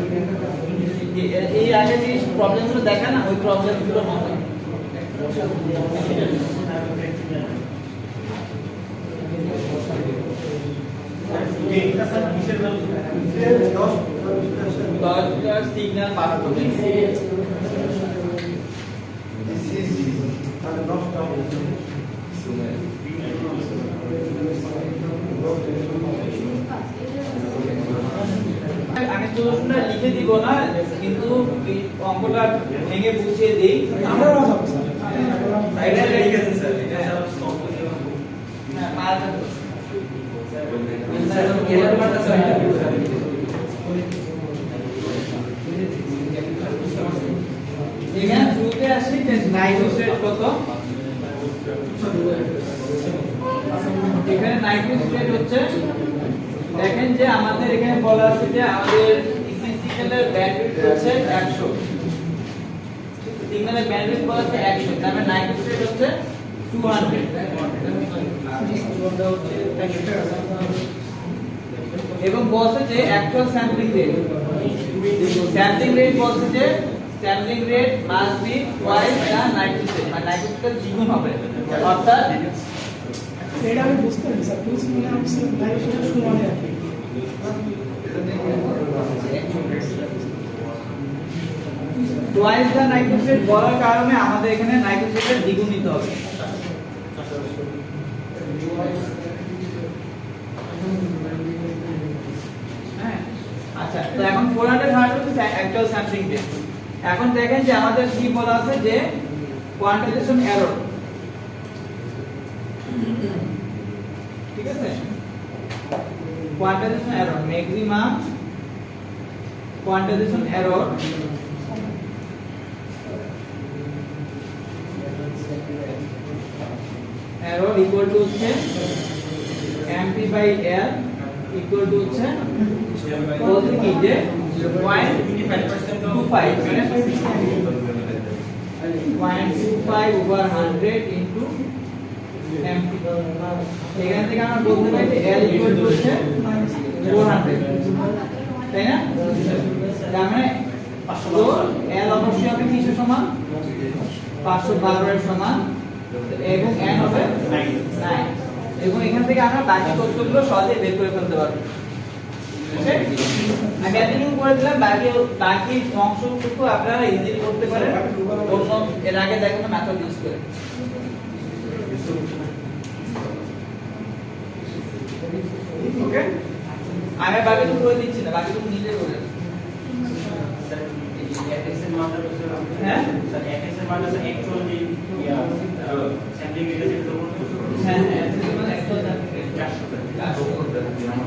এই আগে যে প্রবলেমগুলো দেখা না, ওই প্রবলেমগুলো মতো সিগন্যাল পাঠাতে হবে। আমি সলিউশনটা লিখে দিব না, কিন্তু অঙ্কটা ভেঙে বুঝিয়ে দেই। আমরা স্যার এটা লিখেছেন স্যার, এটা হ্যাঁ, পারবেন। এখানে শুরুতে আসি যে নাইট্রোজেন কত, এখানে নাইট্রোজেন হচ্ছে, দেখেন যে আমাদের এখানে বলা আছে যে আমাদের সিগন্যালের ব্যান্ডউইথ হচ্ছে 100, সিগন্যালের ব্যান্ডউইথ বলা আছে 100, তার মানে নাইট্রোজেন হচ্ছে 200, এবং বলছে যে অ্যাকচুয়াল স্যাম্পলিং রেট বলছে যে sampling rate must be twice the nitrogen, মানে নাইট্রোজেনের দ্বিগুণ হবে, অর্থাৎ এটা আমি বুঝতে পারি স্যার, টুলস মানে আমি নাইট্রোজেনের সমানে রাখি। টুয়াইস দ্য নাইট্রোজেন বলার কারণে আমাদের এখানে নাইট্রোজেনের দ্বিগুণ নিতে হবে। হ্যাঁ, আচ্ছা, তো এখন 400 হার্টজ হচ্ছে অ্যাকচুয়াল স্যাম্পলিং রেট। এখন দেখেন যে আমাদের কি বলা আছে যে কোয়ান্টাইজেশন এরর, ঠিক আছে, quantization error, maximum quantization error equal to হচ্ছে MP by L equal to হচ্ছে বলতে কি যে 0.25 মানে 0.25 ওভার 100 ইনটু এমপি। এখান থেকে আমরা বলতে পারি যে এল ইকুয়াল টু হচ্ছে 400, তাই না? তার মানে তো এল অবশ্যই হবে কিসের সমান? 512 এর সমান, এবং n হবে 9, এবং এখান থেকে আমরা বাকি তথ্যগুলো সহজে বের করে ফেলতে পারবো। ওকে, আমি এতটুকু করে দিলাম, বাকি অংশটুকু আপনারা ইজিলি করতে পারেন অন্য এর আগে দেখানো মেথড ইউজ করে। ওকে, আমি বাকিটুকু করে দিচ্ছি না, বাকিটুকু নিজে করে দেন। এফএস এর মানটা হচ্ছে হ্যাঁ স্যার এফএস এর মানটা স্যার অ্যাকচুয়াল যে স্যাম্পলিং রেট আছে তো হ্যাঁ হ্যাঁ, মানে একদম 400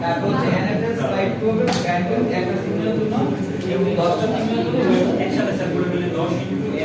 তারপর হচ্ছে এনএফএস বাই 2 হবে, ব্যান্ডউইথ একটা সিগন্যালের জন্য এবং 10টা সিগন্যালের জন্য একসাথে স্যার করে দিলে 10 ইনটু n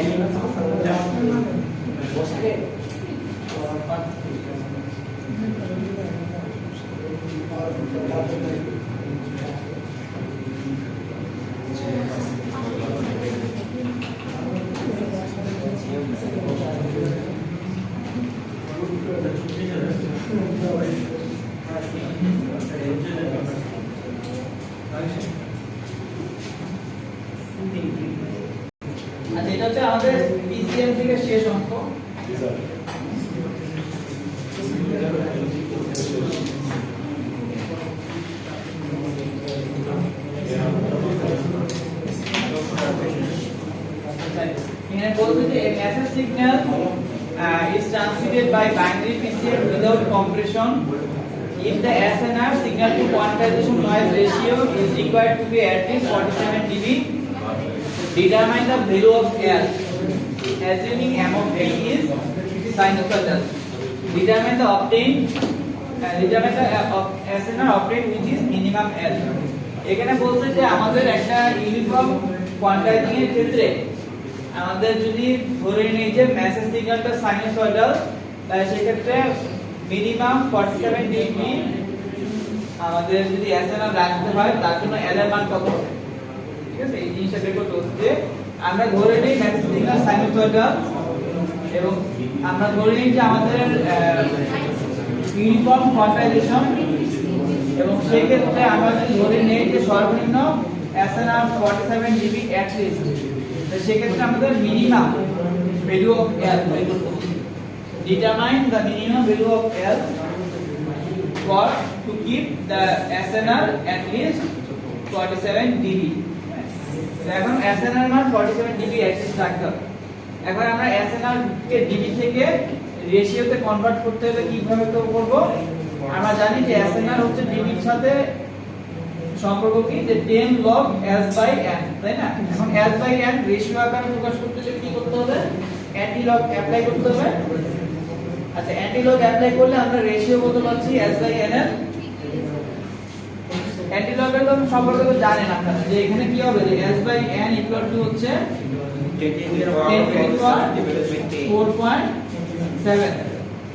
আচ্ছা, এটা হচ্ছে আমাদের পিসিএম থেকে শেষ অঙ্ক। এখানে বলছে যে a message signal is transmitted by binary PCM without compression if the SNR signal to quantization noise ratio is required to be at least 47 dB. Determine the value of L assuming M of T is sinusoidal. Determine the SNR obtained which is minimum L. এখানে বলছে যে আমাদের একটা uniform কোয়ান্টাইজিং এর ক্ষেত্রে আমাদের যদি ধরে নেই যে মেসেজ সিগন্যালটা সাইনুসয়েডাল, তাহলে সেক্ষেত্রে মিনিমাম 47 ডিগ্রি আমাদের যদি এসএনআর রাখতে হয়, তার জন্য এল এর মান কত হবে? ঠিক আছে, এই জিনিসটা বের করতে হচ্ছে। আমরা ধরে নেই মেসেজ সিগন্যাল সাইনুসয়েডাল, এবং আমরা ধরে নিই যে আমাদের ইউনিফর্ম কোয়ান্টাইজেশন, এবং সেই ক্ষেত্রে আমরা যদি ধরে নেই যে সর্বনিম্ন এসএনআর 47 ডিবি অ্যাট লিস্ট, তো সেই ক্ষেত্রে আমাদের মিনিমাম ভ্যালু অফ এল বের করতে হবে। Determine the minimum value of L for to keep the SNR at least 47 dB. এখন SNR মান 47 dB at least রাখতে হবে। এখন আমরা SNR কে dB থেকে রেশিওতে কনভার্ট করতে হলে কিভাবে করব? আমরা জানি যে SNR হচ্ছে dB এর সাথে সম্পর্ক কি, যে 10 log s by n, তাই না? এখন s by n রেশিও আকারে প্রকাশ করতে হলে কি করতে হবে? অ্যান্টি লগ অ্যাপ্লাই করতে হবে। আচ্ছা, অ্যান্টি লগ অ্যাপ্লাই করলে আমরা রেশিও কত পাচ্ছি s by n এর? অ্যান্টি লগ এর সম্পর্কে তো জানেন আপনারা, যে এখানে কি হবে, যে s by n equal to হচ্ছে 4.7,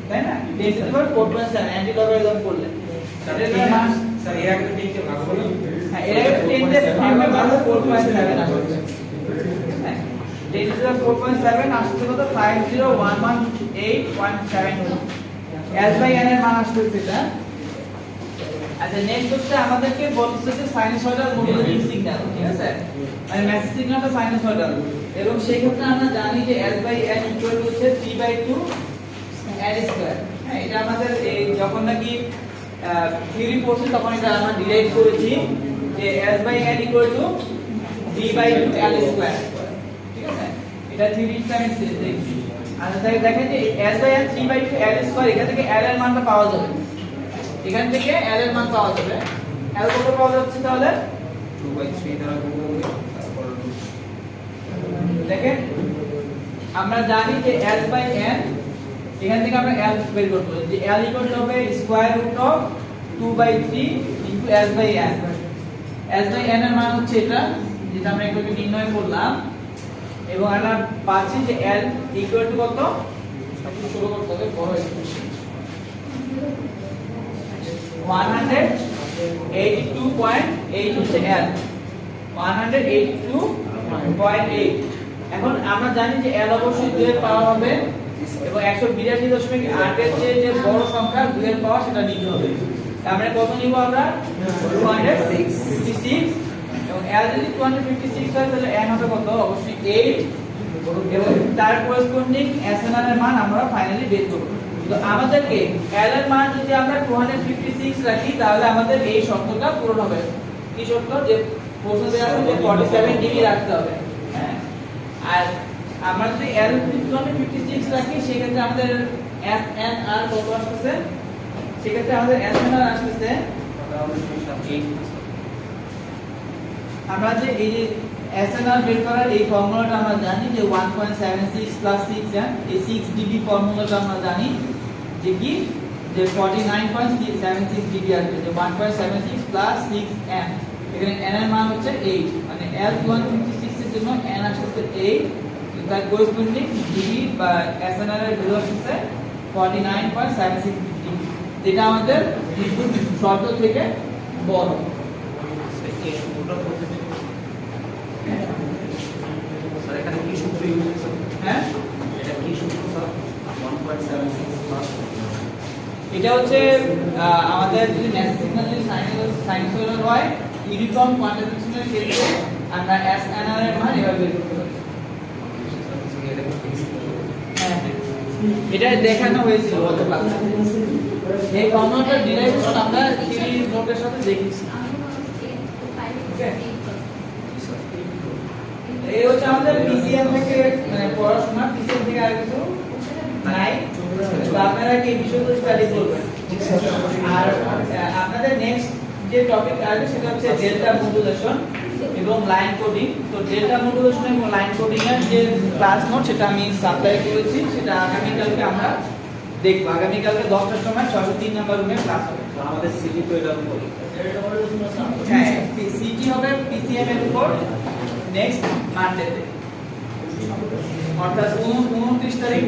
তাই না? 10^4.7 অ্যান্টি লগারিদম করলে এটা মান স্যার এর আগে তো 10 কে ভাগ করলাম। হ্যাঁ, এর আগে 10 তে ভাগ করলে 4.7 আসছে। হ্যাঁ, 10^4.7 আসছে কত? 5011.8.7 s by n এর মান আসছে সেটা। আচ্ছা, নেক্সট হচ্ছে আমাদেরকে বলছে যে সাইনুসয়েডাল মডুলেটিং সিগন্যাল, ঠিক আছে, মানে মেসেজ সিগন্যালটা সাইনুসয়েডাল, এবং সেই ক্ষেত্রে আমরা জানি যে s by n equal to হচ্ছে 3/2 n স্কয়ার। হ্যাঁ, এটা আমাদের এই যখন নাকি থিওরি পড়ছি তখন এটা আমরা ডিরাইভ করেছি যে s by n equal two 3/2 l square, ঠিক আছে, এটা থিওরি টাইমস দেখছি। আর তাই দেখেন যে s by n 3/2 l square, এখান থেকে l এর মানটা পাওয়া যাবে, এখান থেকে l এর মান পাওয়া যাবে। l কত পাওয়া যাচ্ছে তাহলে? 2/3 দ্বারা গুণ করলে দেখেন আমরা জানি যে l বাই n, এখান থেকে আমরা l বের করব যে l ইকুয়াল টু হবে square root of 2 by 3 into s by n। s by n এর মান হচ্ছে এটা যেটা আমরা একটু নির্ণয় করলাম, এবং আমরা পাচ্ছি যে l ইকুয়াল টু কত, একটু শুরু করতে হবে বড় এক্সপ্রেশন 182.8 হচ্ছে l, 182.8। এখন আমরা জানি যে l অবশ্যই 2 এর পাওয়ার হবে এবং 182.8 এর যে বড় সংখ্যা 2 এর পাওয়ার সেটা নিতে হবে। আমরা কত নিব, আমরা 256, এবং l যদি 256 হয় তাহলে n হবে কত, অবশ্যই 8, এবং তার করেসপন্ডিং snr এর মান আমরা ফাইনালি বের করব। তো আমাদেরকে l এর মান যদি আমরা 256 রাখি তাহলে আমাদের এই শর্তটা পূরণ হবে। কি শর্ত, যে প্রশ্ন দেওয়া আছে যে 47 ডিগ্রি রাখতে হবে, হ্যাঁ। আর আমরা যদি l 256 রাখি সেক্ষেত্রে আমাদের snr কত আসছে, সেক্ষেত্রে আমাদের snr আসছে, আমরা যে এই যে snr বের করার এই ফর্মুলাটা আমরা জানি যে 1.76 প্লাস 6n, এই 6 dB ফর্মুলাটা আমরা জানি যে কি, যে 49.76 dB আসবে, যে 1.76 প্লাস 6n, এখানে n এর মান হচ্ছে 8, মানে l 256 এর জন্য n আসছে 8, তার করেসপন্ডিং dB বা snr এর ভ্যালু আসছে 49.76 dB, যেটা আমাদের বিদ্যুৎ শর্ত থেকে বড়। এই সূত্রটা বলতে দিন স্যার, এখানে কি সূত্র ইউজ হচ্ছে? হ্যাঁ, এটা কি সূত্র স্যার? 1.76 প্লাস এটা হচ্ছে আমাদের যদি ন্যাচারাল সিগন্যাল যদি সাইনোসয়েডাল হয়, ইউনিফর্ম কোয়ান্টিফিকেশনের ক্ষেত্রে আমরা snr এর মান এভাবে বের করতে পারি। হ্যাঁ, এটা দেখানো হয়েছিল গত ক্লাসে। এই ফর্মুলাটার ডেরিভেশন আমরা থিওরি নোটের সাথে দেখেছি। এই হচ্ছে আমাদের পিসিএম থেকে মানে পড়াশোনা, পিসিএম থেকে আর কিছু নাই, তো আপনারা কি বিষয়গুলো স্টাডি করবেন। আর আপনাদের নেক্সট যে টপিক আসবে সেটা হচ্ছে ডেল্টা মডুলেশন এবং লাইন কোডিং। তো ডেল্টা মডুলেশন এবং লাইন কোডিং এর যে ক্লাস নোট সেটা আমি সাপ্লাই করেছি, সেটা আগামীকালকে আমরা দেখবো। আগামীকালকে 10টার সময় 603 নম্বর রুমে ক্লাস হবে। আমাদের সিটি তো এরকম বলি, হ্যাঁ, সিটি হবে পিসিএম এর উপর নেক্সট মানডেতে, অর্থাৎ 29 তারিখ